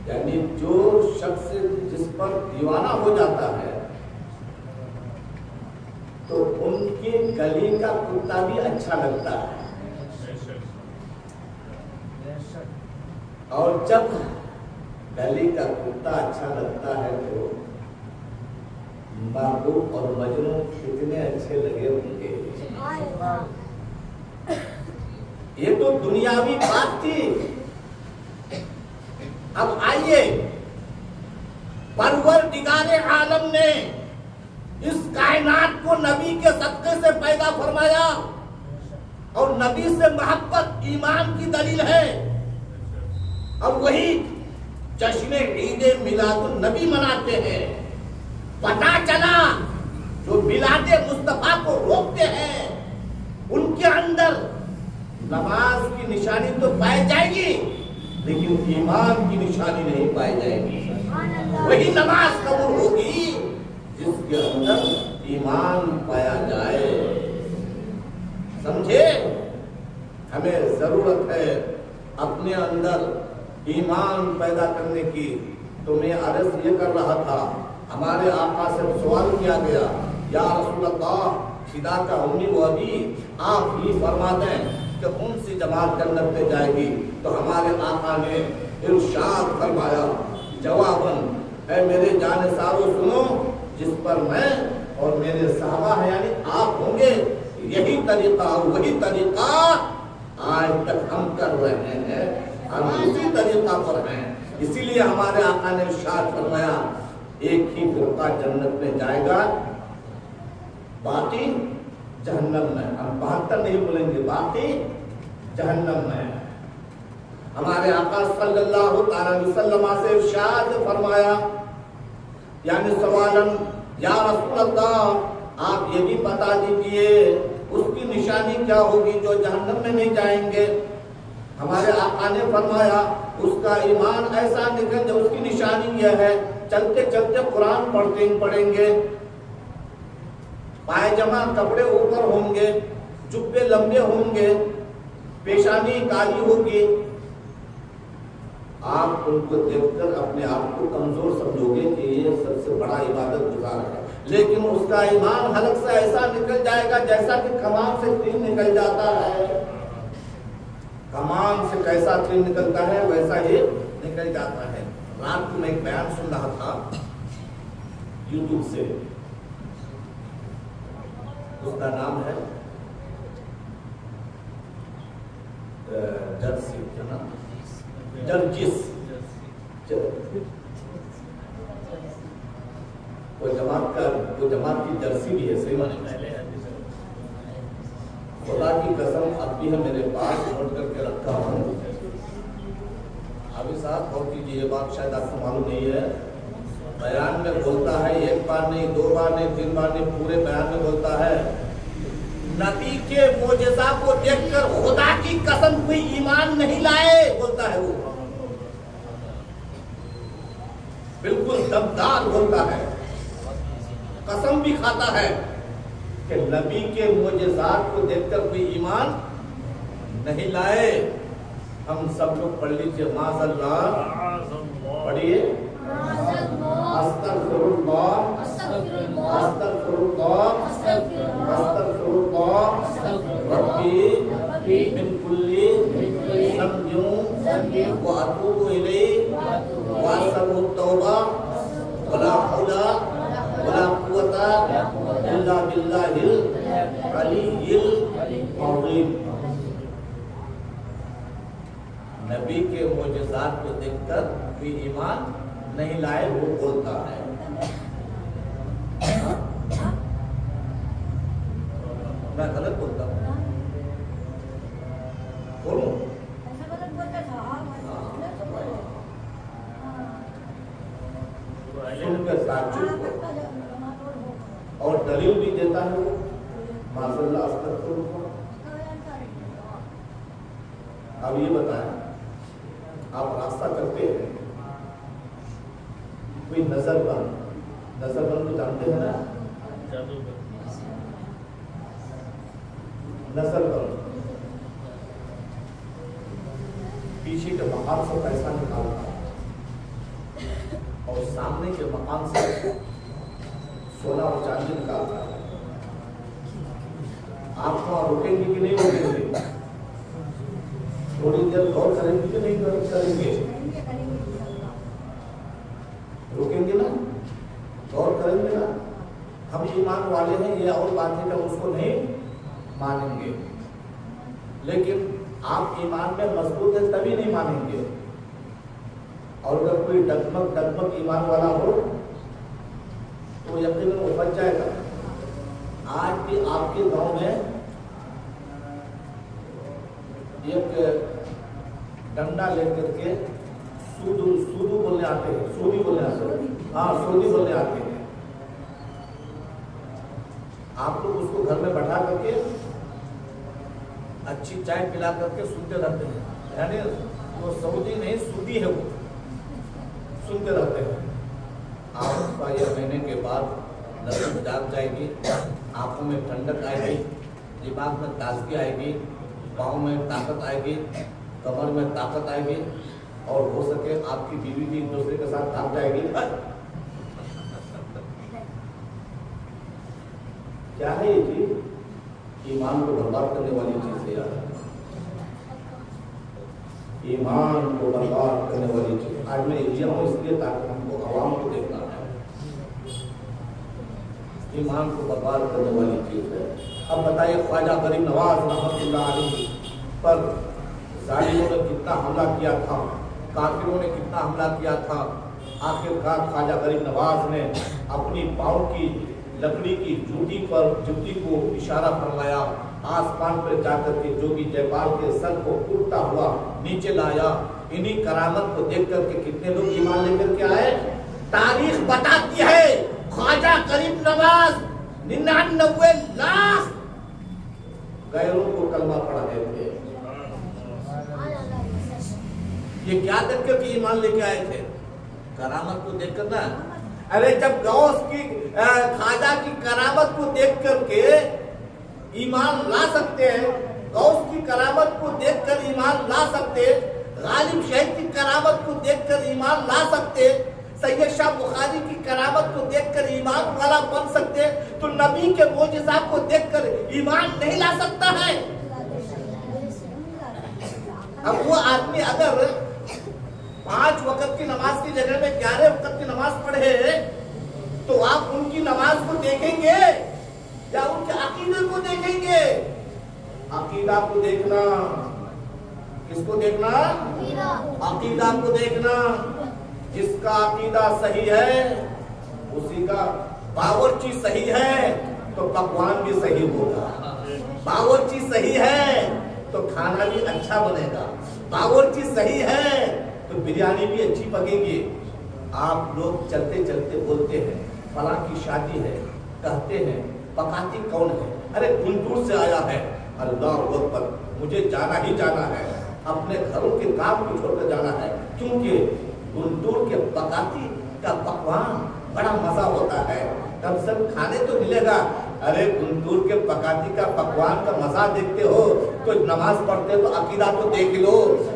यानी जो शख्स जिस पर दीवाना हो जाता है तो उनकी गली का कुत्ता भी अच्छा लगता है। और जब गली का कुत्ता अच्छा लगता है तो महबूब और मजनू कितने अच्छे लगे होंगे। ये तो दुनियावी बात थी। अब आइए, परवरदिगारे आलम ने इस कायनात को नबी के सदक़े से पैदा फरमाया और नबी से मोहब्बत ईमान की दलील है। अब वही जश्न ईद मिलादुन नबी मनाते हैं। पता चला जो मिलादे मुस्तफा को रोकते हैं उनके अंदर नमाज की निशानी तो पाई जाएगी लेकिन ईमान की निशानी नहीं पाई जाएगी। वही नमाज कबूल होगी जिसके अंदर ईमान पाया जाए। समझे? हमें जरूरत है अपने अंदर ईमान पैदा करने की। तो मैं अर्ज ये कर रहा था, हमारे आका से सवाल किया गया, या रसूल अल्लाह फिदा का उम्मी व अबी, आप ही फरमा दें कि कौन सी जमात जन्नत में जाएगी। तो हमारे आका ने इरशाद फरमाया जवाबन, ऐ मेरे जानसारो सुनो, जिस पर मैं और मेरे सहाबा है यानी आप होंगे, यही तरीका वही तरीका आज तक हम कर रहे हैं, हम उसी तरीका पर हैं। इसीलिए हमारे आका ने इरशाद फरमाया एक ही फिरका जन्नत में जाएगा, बाकी जहन्नम में। हम 72 नहीं बोलेंगे, बाकी जहन्नम में। हमारे आका सल्लल्लाहु अलैहि वसल्लम से इरशाद फरमाया यानी सवालन, या रसूल अल्लाह आप ये भी बता दीजिए उसकी निशानी क्या होगी जो जहन्नम में नहीं जाएंगे। हमारे आका ने फरमाया उसका ईमान ऐसा निकल जो उसकी निशानी यह है, चलते चलते कुरान पढ़ेंगे, पायजामा कपड़े ऊपर होंगे, जुब्बे लंबे होंगे, पेशानी काली होगी। आप उनको देखकर अपने आप को कमजोर समझोगे कि ये सबसे बड़ा इबादत गुजार है, लेकिन उसका ईमान हलक से ऐसा निकल जाएगा जैसा कि कमान से तीर निकल जाता है। कमान से कैसा तीर निकलता है वैसा ही निकल जाता है। रात को मैं एक बयान सुन रहा था यूट्यूब से, उसका नाम है जर्जिस। वो जमात की जर्सी भी है, सही माने खुदा की कसम अब भी है मेरे पास, नोट करके रखा हूँ। अभी साहब बहुत कीजिए, ये बात शायद आपको मालूम नहीं है। बयान में बोलता है, एक बार नहीं, 2 बार नहीं, 3 बार नहीं, पूरे बयान में बोलता है नबी के मोजेज़ा को देखकर खुदा की कसम कोई ईमान नहीं लाए, बोलता है वो। बिल्कुल दमदार बोलता है, कसम भी खाता है कि नबी के मोजेज़ात को देखकर कोई ईमान नहीं लाए।
हम सब लोग पढ़ लीजिए माज़अल्लाह, पढ़िए अस्तगफिरुल्लाह अस्तगफिरुल्लाह अस्तगफिरुल्लाह रब्बी मिन कुल्ली ज़ंबिन व अतूबु इलैहि व अस्तगफिरुत तौबा वला हौला वला कुव्वता इल्ला बिल्लाहिल अलीय्यिल अज़ीम। नबी के मोजज़ात को देखकर कोई ईमान नहीं लाए वो बोलता है। मैं गलत बोलता हूँ, बोलूं? सुनकर ताज्जुब और दलील भी देता है वो माज़अल्लाह अस्तगफिरुल्लाह। अब ये बताएं, आप रास्ता करते हैं, कोई नजरबंद को जानते हैं ना? नजरबंद पीछे के मकान से पैसा निकालता है और सामने के मकान से सोना और चांदी निकालता है। आप वहां रुकेंगे कि नहीं रुकेंगे? थोड़ी देर गौर करेंगे कि नहीं करेंगे? रुकेंगे ना, गौर करेंगे ना। हम ईमान वाले हैं, ये और बात है कि हम उसको नहीं मानेंगे, लेकिन आप ईमान में मजबूत है तभी नहीं मानेंगे। और अगर कोई डगमग ईमान वाला हो तो यकीनन वो बच जाएगा। आज भी आपके गांव में एक डंडा लेकर के सूदू बोलने आते हैं, सूदी बोलने आते हैं, हाँ सूदी बोलने आते हैं। आप लोग उसको घर में बैठा करके अच्छी चाय पिला करके सुनते रहते हैं, यानी वो सऊदी नहीं सूदी है, वो सुनते रहते हैं। आपका यह महीने के बाद नजर जाग जाएगी, आंखों में ठंडक आएगी, दिमाग में ताजगी आएगी, पाँव में ताकत आएगी, कमर में ताकत आएगी, और हो सके आपकी बीवी भी एक दूसरे के साथ भाग जाएगी। क्या है ये चीज? ईमान को बर्बाद करने वाली चीज है यार, ईमान को बर्बाद करने वाली चीज। आज मैं ये हूँ इसलिए ताकि हमको आवाम को देखना है, ईमान को बर्बाद करने वाली चीज है। अब बताइए ख्वाजा गरीब नवाज रहमतुल्लाह अलैहि पर जालिमों ने कितना हमला किया था, काफिरों ने कितना हमला किया था। आखिरकार ख्वाजा गरीब नवाज ने अपनी पाँव की लकड़ी की जूती को इशारा फरमाया, आसमान पर जाकर के जोगी जयपाल के सर को उड़ता हुआ नीचे लाया। इन्हीं करामत को देख करके कितने लोग ईमान लेकर के आए। तारीख बताती है ख्वाजा गरीब नवाज 99 लाख गैरों को कलमा पढ़ाते थे। ये क्या देख कर के ईमान लेके आए थे? करामत को देख कर ना। अरे जब गौस की ख्वाजा की करामत को देख करके ईमान ला सकते हैं, गौस की करामत को देखकर ईमान ला सकते, गालिब शहीद की करामत को देखकर ईमान ला सकते, सैयद शाह बुखारी की करामत को देखकर ईमान वाला बन सकते, तो नबी के मोजिज़ा को देखकर ईमान नहीं ला सकता है। अब वो आदमी अगर 5 वक्त की नमाज की जगह में 11 वक्त की नमाज पढ़े तो आप उनकी नमाज को देखेंगे या उनके अकीदे को देखेंगे? अकीदा को देखना। किसको देखना? अकीदा को देखना। जिसका अकीदा सही है, उसी का बावर्ची सही है तो पकवान भी सही होगा, बावर्ची सही है तो खाना भी अच्छा बनेगा, बावर्ची सही है तो बिरयानी भी अच्छी पकेगी। आप लोग चलते चलते बोलते हैं फलां की शादी है, कहते हैं पकाती कौन है? अरे गुंटूर से आया है। अल्लाह अकबर, मुझे जाना ही जाना है, अपने घरों के काम को छोड़कर जाना है, क्योंकि गुंटूर के पकाती का पकवान बड़ा मजा होता है। कम से कम खाने तो मिलेगा, अरे गुंटूर के पकाती का पकवान का मजा देखते हो तो नमाज पढ़ते तो अकीदा तो देख लो,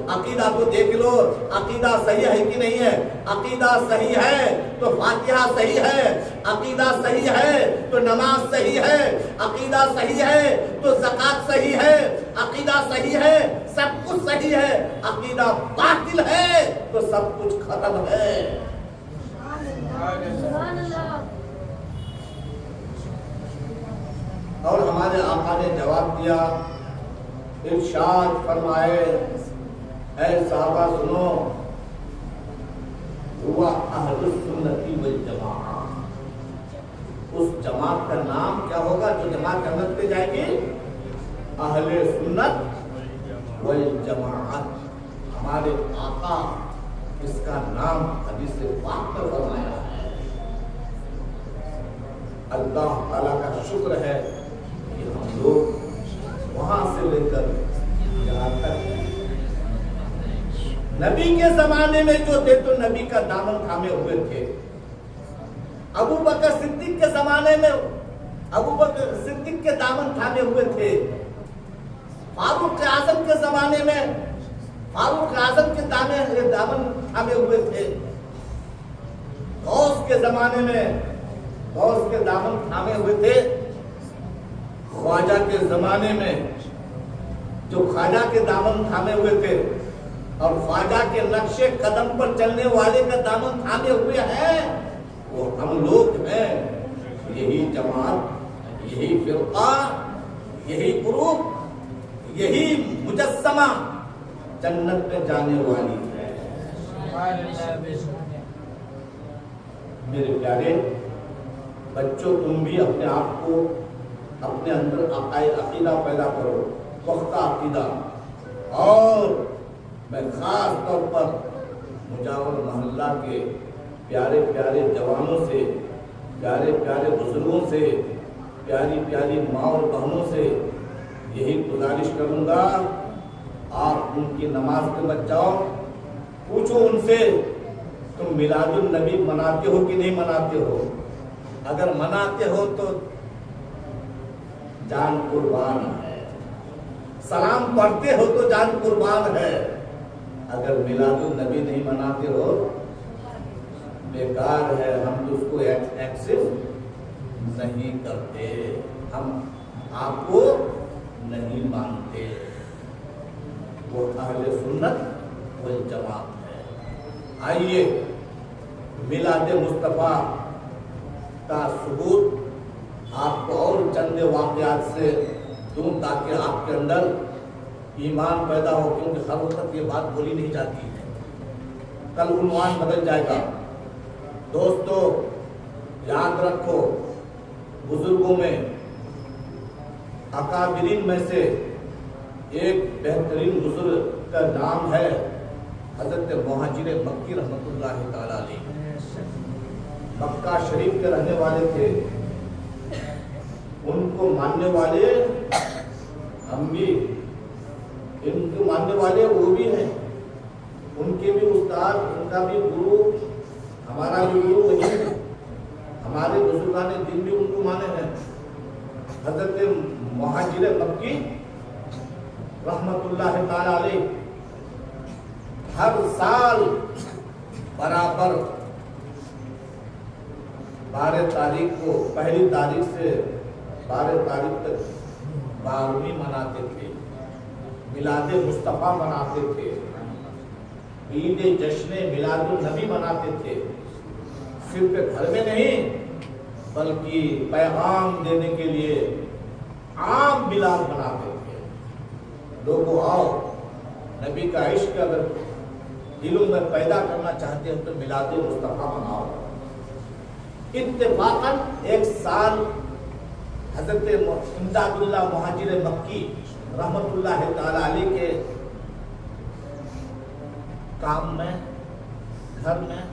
अकीदा तो देख लो, अकीदा सही है कि नहीं है? अकीदा सही है तो फातिहा सही है, अकीदा सही है तो नमाज सही है, अकीदा सही है तो ज़कात सही है, अकीदा सही है सब कुछ सही है, अकीदा बातिल है तो सब कुछ खत्म है। और हमारे आका ने जवाब दिया, इरशाद फरमाए, ऐ साहबा सुनो, हुआ अहलुस सुन्नती वल जमाअत। उस जमात का नाम क्या होगा जो जमात जन्नत पे जाएगी? अहले सुन्नत वल जमाअत। हमारे आका इसका नाम हदीस पाक में फरमाया है। अल्लाह ताला का शुक्र है कि हम लोग वहां से लेकर यहाँ तक नबी के जमाने में जो थे तो नबी का दामन थामे हुए थे। अबू बकर सिद्दीक के जमाने में अबू बकर सिद्दीक के दामन थामे हुए थे। फारूक आजम के जमाने में फारूक आजम के दामन थामे हुए थे। गौस के जमाने में गौस के दामन थामे हुए थे। ख्वाजा के जमाने में जो ख्वाजा के दामन थामे हुए थे और ख्वाजा के नक्शे कदम पर चलने वाले का दामन थामे हुए हैं, वो हम लोग हैं। यही जमात, यही फिरका, यही ग्रुप, यही मुजस्समा जन्नत में जाने वाली है। मेरे प्यारे बच्चों, तुम भी अपने आप को अपने अंदर अकीदा पैदा करो, पुख्ता अकीदा। और मैं खास तौर पर मुजावर मोहल्ला के प्यारे प्यारे जवानों से, प्यारे प्यारे बुजुर्गों से, प्यारी प्यारी माँ और बहनों से यही गुजारिश करूँगा, आप उनकी नमाज पे मत जाओ। पूछो उनसे, तुम मिलादुन नबी मनाते हो कि नहीं मनाते हो? अगर मनाते हो तो जान कुर्बान है। सलाम पढ़ते हो तो जान कुर्बान है। अगर मिलादुन नबी नहीं मनाते हो, बेकार है। हम तो उसको एक्सेप्ट नहीं करते, हम आपको नहीं मानते। वो अहले सुन्नत वल जमात है। आइए मिलाद मुस्तफा का सबूत आपको और चंद वाक़यात से दूं ताकि आपके अंदर ईमान पैदा हो, क्योंकि हर वक्त ये बात बोली नहीं जाती है, कल उन्वान बदल जाएगा। दोस्तों याद रखो, बुजुर्गों में अकाबिरीन में से एक बेहतरीन बुजुर्ग का नाम है हजरत मुहाजिर मक्की रहमतुल्लाह ताला अलैह। मक्का शरीफ के रहने वाले थे। उनको मानने वाले हम भी, इनको मानने वाले वो भी हैं। उनके भी उस्ताद, उनका भी गुरु, हमारा भी गुरु वही है। हमारे बुजुर्गान दिन भी उनको माने हैं। हजरत मुहाजिर मक्की रहमतुल्लाह ताला अलैह हर साल बराबर 12 तारीख को, पहली तारीख से 12 तारीख तक 12वीं मनाते थे, मिलाद मुस्तफ़ा मनाते थे, ईद जश्न मिलादुन नबी मनाते थे। सिर्फ घर में नहीं बल्कि पैगाम देने के लिए आम मिलाद मनाते थे। लोगों आओ, नबी का इश्क अगर दिलों में पैदा करना चाहते हो तो मिलाद मुस्तफ़ा मनाओ। इत्तेफाकन एक साल हजरत इमदादुल्लाह मुहाजिर मक्की रहमतुल्लाह ताला अलैह के काम में, घर में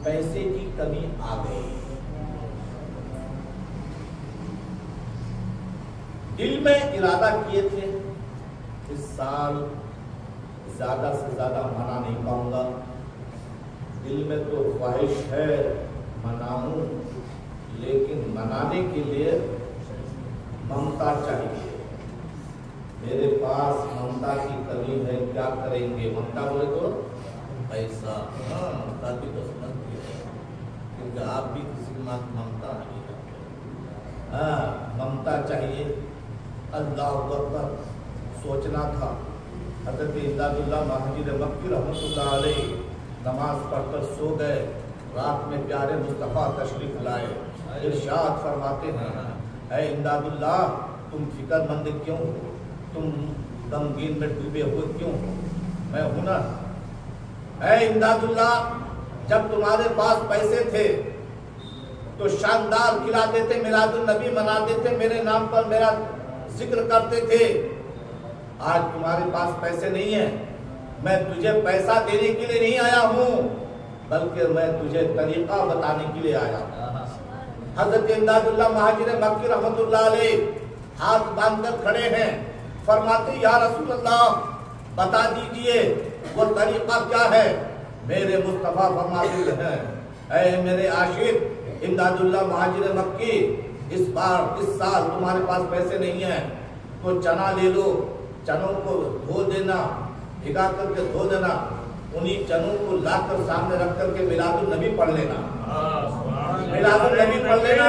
पैसे की कमी आ गई। दिल में इरादा किए थे इस साल ज्यादा से ज्यादा मना नहीं पाऊंगा। दिल में तो ख्वाहिश है मनाऊं, लेकिन मनाने के लिए ममता चाहिए, मेरे पास ममता की कमी है, क्या करेंगे? ममता बोले तो पैसा। हाँ, ममता भी तो समझती है, क्योंकि आप भी किसी की ममता नहीं रखते। हाँ, ममता चाहिए। अल्लाह अकबर सोचना था। हज़रत इमदादुल्लाह महाजिर मक्की रहमतुल्लाह अलैह नमाज पढ़कर सो गए। रात में प्यारे मुस्तफ़ा तशरीफ लाए, इरशाद फरमाते हैं, ऐ इमदादुल्लाह तुम फिक्रमंद क्यों हो, तुम गमगीन में डूबे हुए क्यों हो? मैं हूं ना। ऐ इमदादुल्लाह, जब तुम्हारे पास पैसे थे तो शानदार खिलाते थे, मिलादुन नबी मनाते थे, मेरे नाम पर मेरा जिक्र करते थे। आज तुम्हारे पास पैसे नहीं है, मैं तुझे पैसा देने के लिए नहीं आया हूं, बल्कि मैं तुझे तरीका बताने के लिए आया हूं। हज़रत इमदादुल्लाह महाजिर मक्की रहमतुल्लाह अलैह हाथ बांधकर खड़े हैं, फरमाते या रसूल अल्लाह बता दीजिए वो तरीका क्या है? मेरे मुस्तफ़ा फरमाते हैं, ऐ मेरे आशिक इमदादुल्लाह महाजिर मक्की, इस साल तुम्हारे पास पैसे नहीं है तो चना ले लो, चनों को धो देना, भिगा करके धो देना, उन्हीं चनों को लाकर सामने रख करके मिलादुन नबी पढ़ लेना, मिलादुन नबी पढ़ लेना।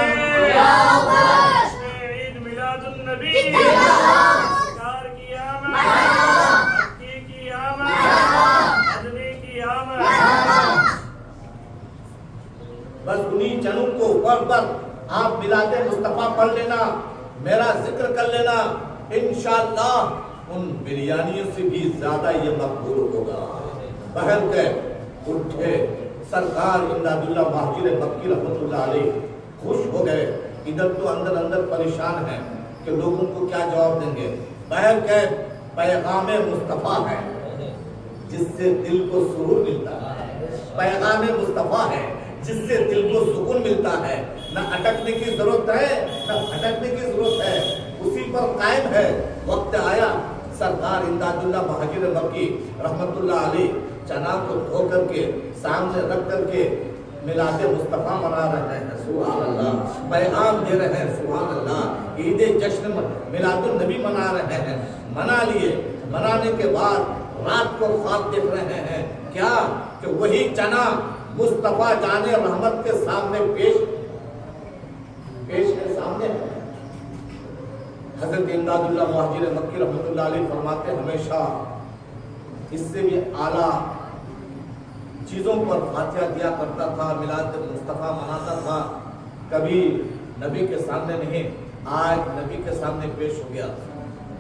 ईद मिलादुन नबी कार की आमद, मक्की की आमद, मदनी की आमद।
बस उन्हीं चनों को पढ़ आप मिलादे मुस्तफा पढ़ लेना, मेरा जिक्र कर लेना, इंशाअल्लाह उन बिरयानियों से भी ज्यादा ये मकबूल होगा। बहर के उठे सरकार इमदादुल्लाह महाजिर मक्की रहमतुल्लाह अलैह खुश हो गए। इधर तो अंदर अंदर परेशान है कि लोगों को क्या जवाब देंगे। बहर के पैगाम मुस्तफा है जिससे दिल को सुरूर मिलता है, पैगाम मुस्तफा है जिससे दिल को सुकून मिलता है। न अटकने की जरूरत है, न भटकने की जरूरत है, उसी पर कायम है। वक्त आया सरकार इमदादुल्लाह महाजिर मक्की रहमतुल्लाह अलैह चना को धो करके सामने रख करके मिलादे मुस्तफा मना रहे हैं, सुभान अल्लाह, पैगाम दे रहे हैं, सुभान अल्लाह, ईद जश्न मिलादुन नबी मना रहे हैं। मना लिए, मनाने के बाद रात को ख्वाब देख रहे हैं क्या कि वही चना मुस्तफा जाने रहमत के सामने पेश के सामने। हज़रत इमदादुल्लाह महाजिर मक्की रहमतुल्लाह अलैह फरमाते हमेशा इससे भी आला चीजों पर फातिहा दिया करता था, मिलाद मुस्तफा मनाता था, कभी नबी के सामने नहीं, आज नबी के सामने पेश हो गया।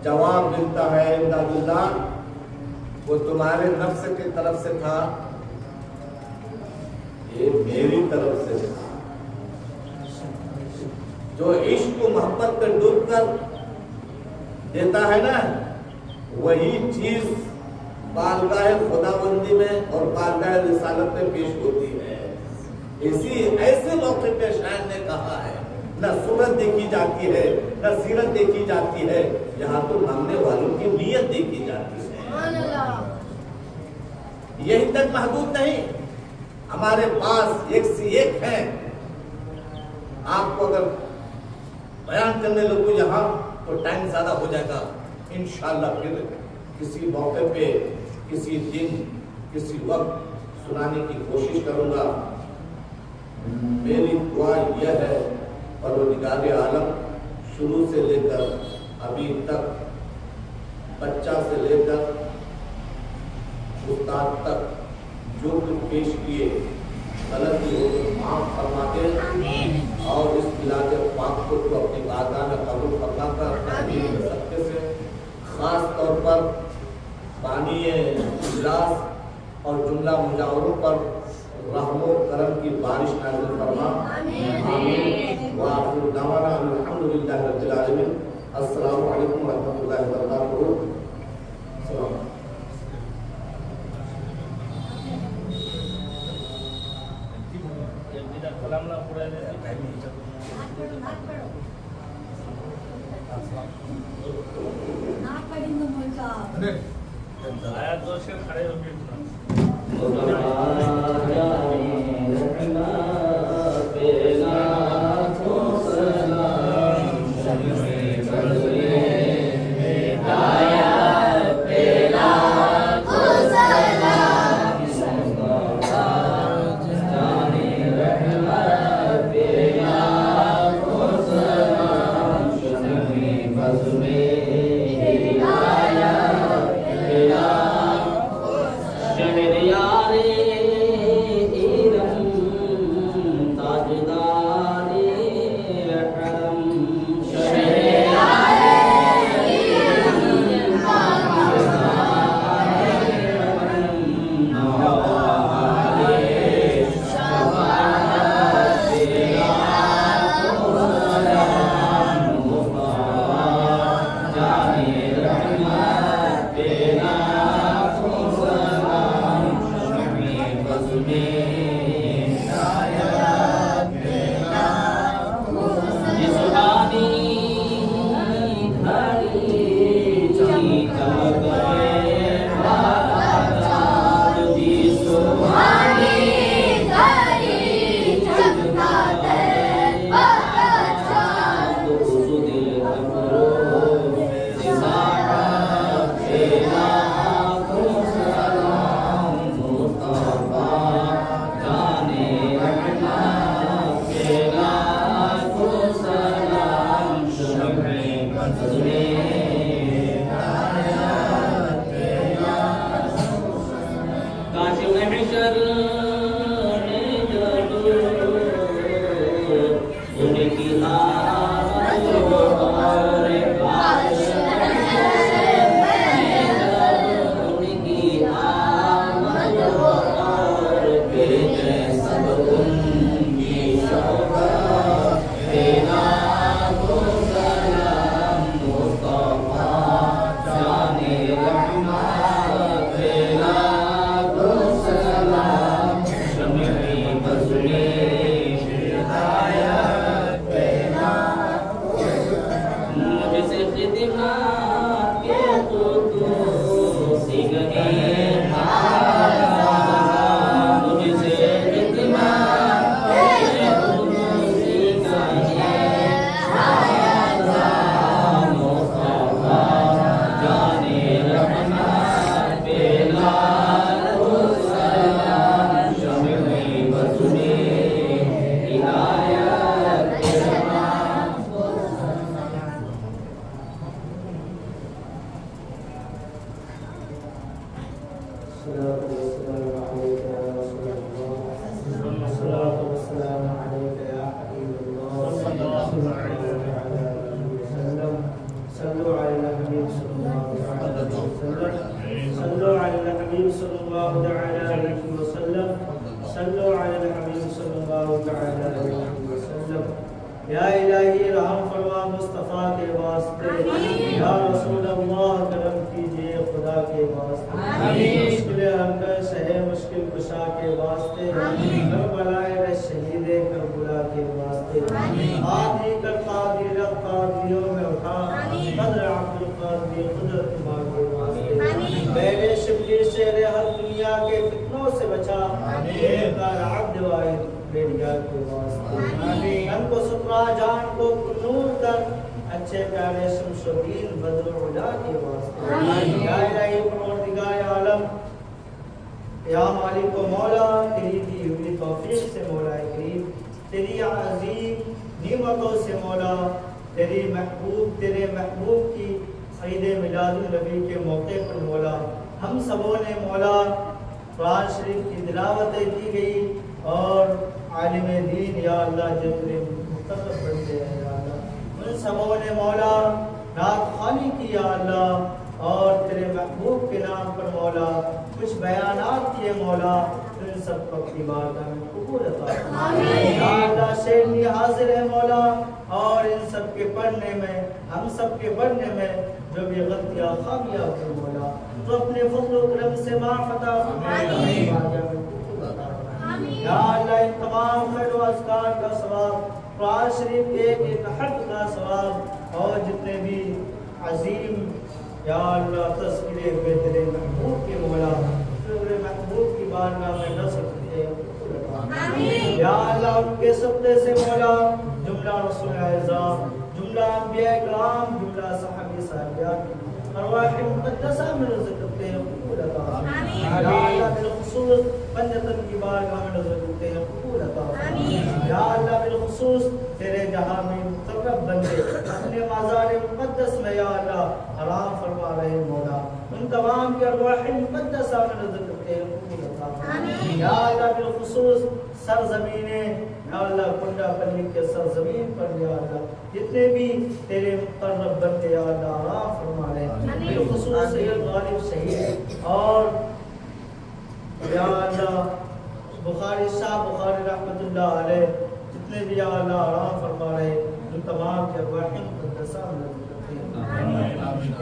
जवाब मिलता है इमदादुल्लाह वो तुम्हारे नफ्स की तरफ से था, ये मेरी तरफ से था। जो इश्क को मोहब्बत पे डूब कर देता है ना, वही चीज बारगाह खुदाबंदी में और बारगाह रिसालत में पेश होती है। इसी ऐसे मौके पे शायर ने कहा है, न सूरत देखी जाती है, न सीरत देखी जाती है, यहाँ तो मांगने वालों की नीयत देखी जाती है। यही तक महदूद नहीं, हमारे पास एक से एक है। आपको अगर बयान करने लगूं यहाँ तो टाइम ज्यादा हो जाएगा। इंशाअल्लाह फिर किसी मौके पे, किसी दिन, किसी वक्त सुनाने की कोशिश करूंगा। मेरी दुआ यह है, परवरदिगार आलम शुरू से लेकर अभी तक, बच्चा से लेकर उस्ताद तक जो कुछ पेश किए गलती हो तो माफ फरमा दे, और इस मिलाद पाक को तो अपनी बारगाह में कबूल फरमा कर सबके से खास तौर पर बानी इजलास और जुमला मुजावरों पर रहमो करम की बारिश नाज़िल फरमा। आमीन। व आखिर दावाना अल्हम्दुलिल्लाहि रब्बिल आलमीन। अस्सलामु अलैकुम व रहमतुल्लाहि व बरकातुहू। सलाम।
आया तो शेर खड़े होके
सुना
या इलाही रहम फरमा मुस्तफ़ा के वास्ते, या रसूल अल्लाह करम कीजिए खुदा के वास्ते, मुश्किल हरकत सहे मुश्किल कुशा के वास्ते, करबलाए शहीदे करबला के वास्ते, आदि कर कादिरों में उठा कद्र अब्दुल कादिर कुदरत के वास्ते, मेरे शिबली शेर हर दुनिया के फितनों से बचा, कर अब्द वाहिद बेरिया के वास्ते, हमको सुतरा जान को नूर कर अच्छे प्यारे शमशुद्दीन बदरुल्लाह के वास्ते, या इलाही परवरदिगार आलम, या मालिक व मौला तेरी दी हुई तौफीक से मौला करीम, तेरी अजीम नियमतों से मौला, तेरे महबूब की ईद मिलादुन नबी के मौके पर मौला हम सबों ने मौला कुरान शरीफ की तिलावतें की गई और आलिम दीन या अल्लाह जो तेरे मुस्तक़बिल बनते हैं या अल्लाह, उन सबों ने मौला नात खानी की या अल्लाह और तेरे महबूब के नाम पर मौला कुछ बयानात किए मौला, इन सब को अपनी बारगाह में कबूल अता फरमा। या अल्लाह शेर हाजिर है मौला और इन सब के पढ़ने में हम सब के पढ़ने में जो भी गलतियाँ खामियाँ हुई मौला तो अपने फज़ल व करम से माफ़ अता फरमा। या अल्लाह इन तमाम खैर व अज़कार का सवाब, कुरान शरीफ के एक हर्फ का सवाब और जितने भी अजीम या अल्लाह तज़किरे हुए तेरे महबूब के मौला तेरे महबूब की बारगाह में न सकते हैं या अल्लाह उनके सत्ते से मौला जुमला रसूल आज़म, जुमला अंबिया किराम, जुमला सहाबी साहिबान अरवाह मुक़द्दसा में नज़र करते हैं कबूल अता फरमा। या अल्लाह बिलखुसूस पंजतन की बारगाह में नज़र करते हैं कबूल अता फरमा। या अल्लाह बिलखुसूस तेरे जहां में मुक़र्रब बंदे अपने मज़ार मुक़द्दस में या अल्लाह आराम फरमा रहे मौला उन तमाम के अरवाह मुक़द्दसा में नज़र करते हैं कबूल अता फरमा। या अल्लाह बिलखुसूस सरज़मीने या अल्लाह कुंडा पल्ली के सरज़मीन पर या अल्लाह जितने भी तेरे मुक़र्रब बंदे या अल्लाह आराम फरमा रहे बिलखुसूस सैयद गालिब शहीद और या अल्लाह बुखारी साहब बुखारी रहमतुल्लाह अलैह जितने भी या अल्लाह आराम फरमा रहे उन तमाम के अरवाह मुक़द्दसा में नज़र करते हैं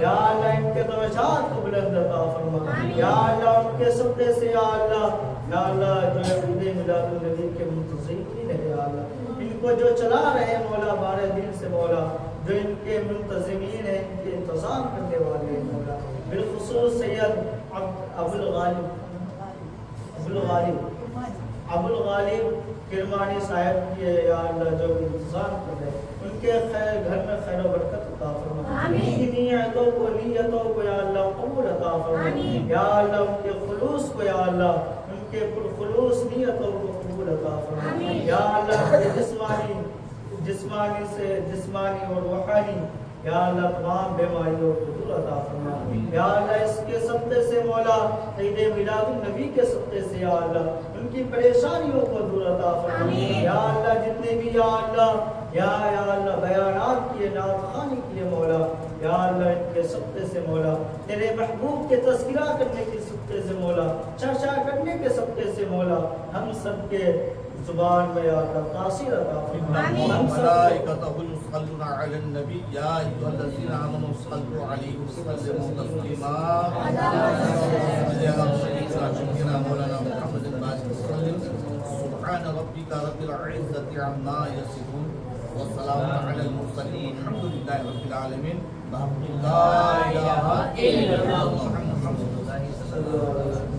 या अल्लाह इनके दर्जात को बुलंद अता फरमा। या अल्लाह उनके सत्ते से या अल्लाह जो ईद मिलादुन नबी के मुंतज़िमीन है या अल्लाह इनको जो चला रहे मौला 12 दिन से मौला जो इनके मुंतज़िमीन है इनके इंतज़ाम करने वाले हैं मौला बिलखुसूस सैयद अबुल गालिब किरमानी साहब की या अल्लाह जो इंतज़ाम कर रहे उनके खैर घर में खैर बरकत अता फरमा, उनकी नीयतों को या अल्लाह कबूल अता फरमा। या अल्लाह उनके खुलूस को या अल्लाह उनके खुलूस नीयतों को कबूल अता फरमा। या अल्लाह जिस्मानी और रूहानी या अल्लाह तमाम बीमारियों को दूर अता फरमा। या अल्लाह इसके सत्ते से मौला ईद मिलादुन नबी के सत्ते से या अल्लाह उनकी परेशानियों को दूर अता फरमा। या अल्लाह जितने भी या अल्लाह बयानात किए नात खानी किए मौला या अल्लाह इनके सत्ते से मौला तेरे महबूब के तज़किरा करने के सत्ते से मौला चर्चा करने के सत्ते से मौला हम सब के जुबान में या अल्लाह तासीर अता फरमा।
मलाइकतहु युसल्लूना अलन नबी या अय्युहल्लज़ीना आमनू सल्लु अलैहि वसल्लिमू तस्लीमा। या सय्यिदना मौलाना मुहम्मद सुब्हान रब्बिका रब्बिल इज़्ज़ति अम्मा यसिफून व सलामुन अलल मुरसलीन वल्हम्दुलिल्लाहि रब्बिल आलमीन। ला इलाहा इल्लल्लाह मुहम्मदुर रसूलुल्लाह।
सल्लल्लाहु अलैहि वसल्लम।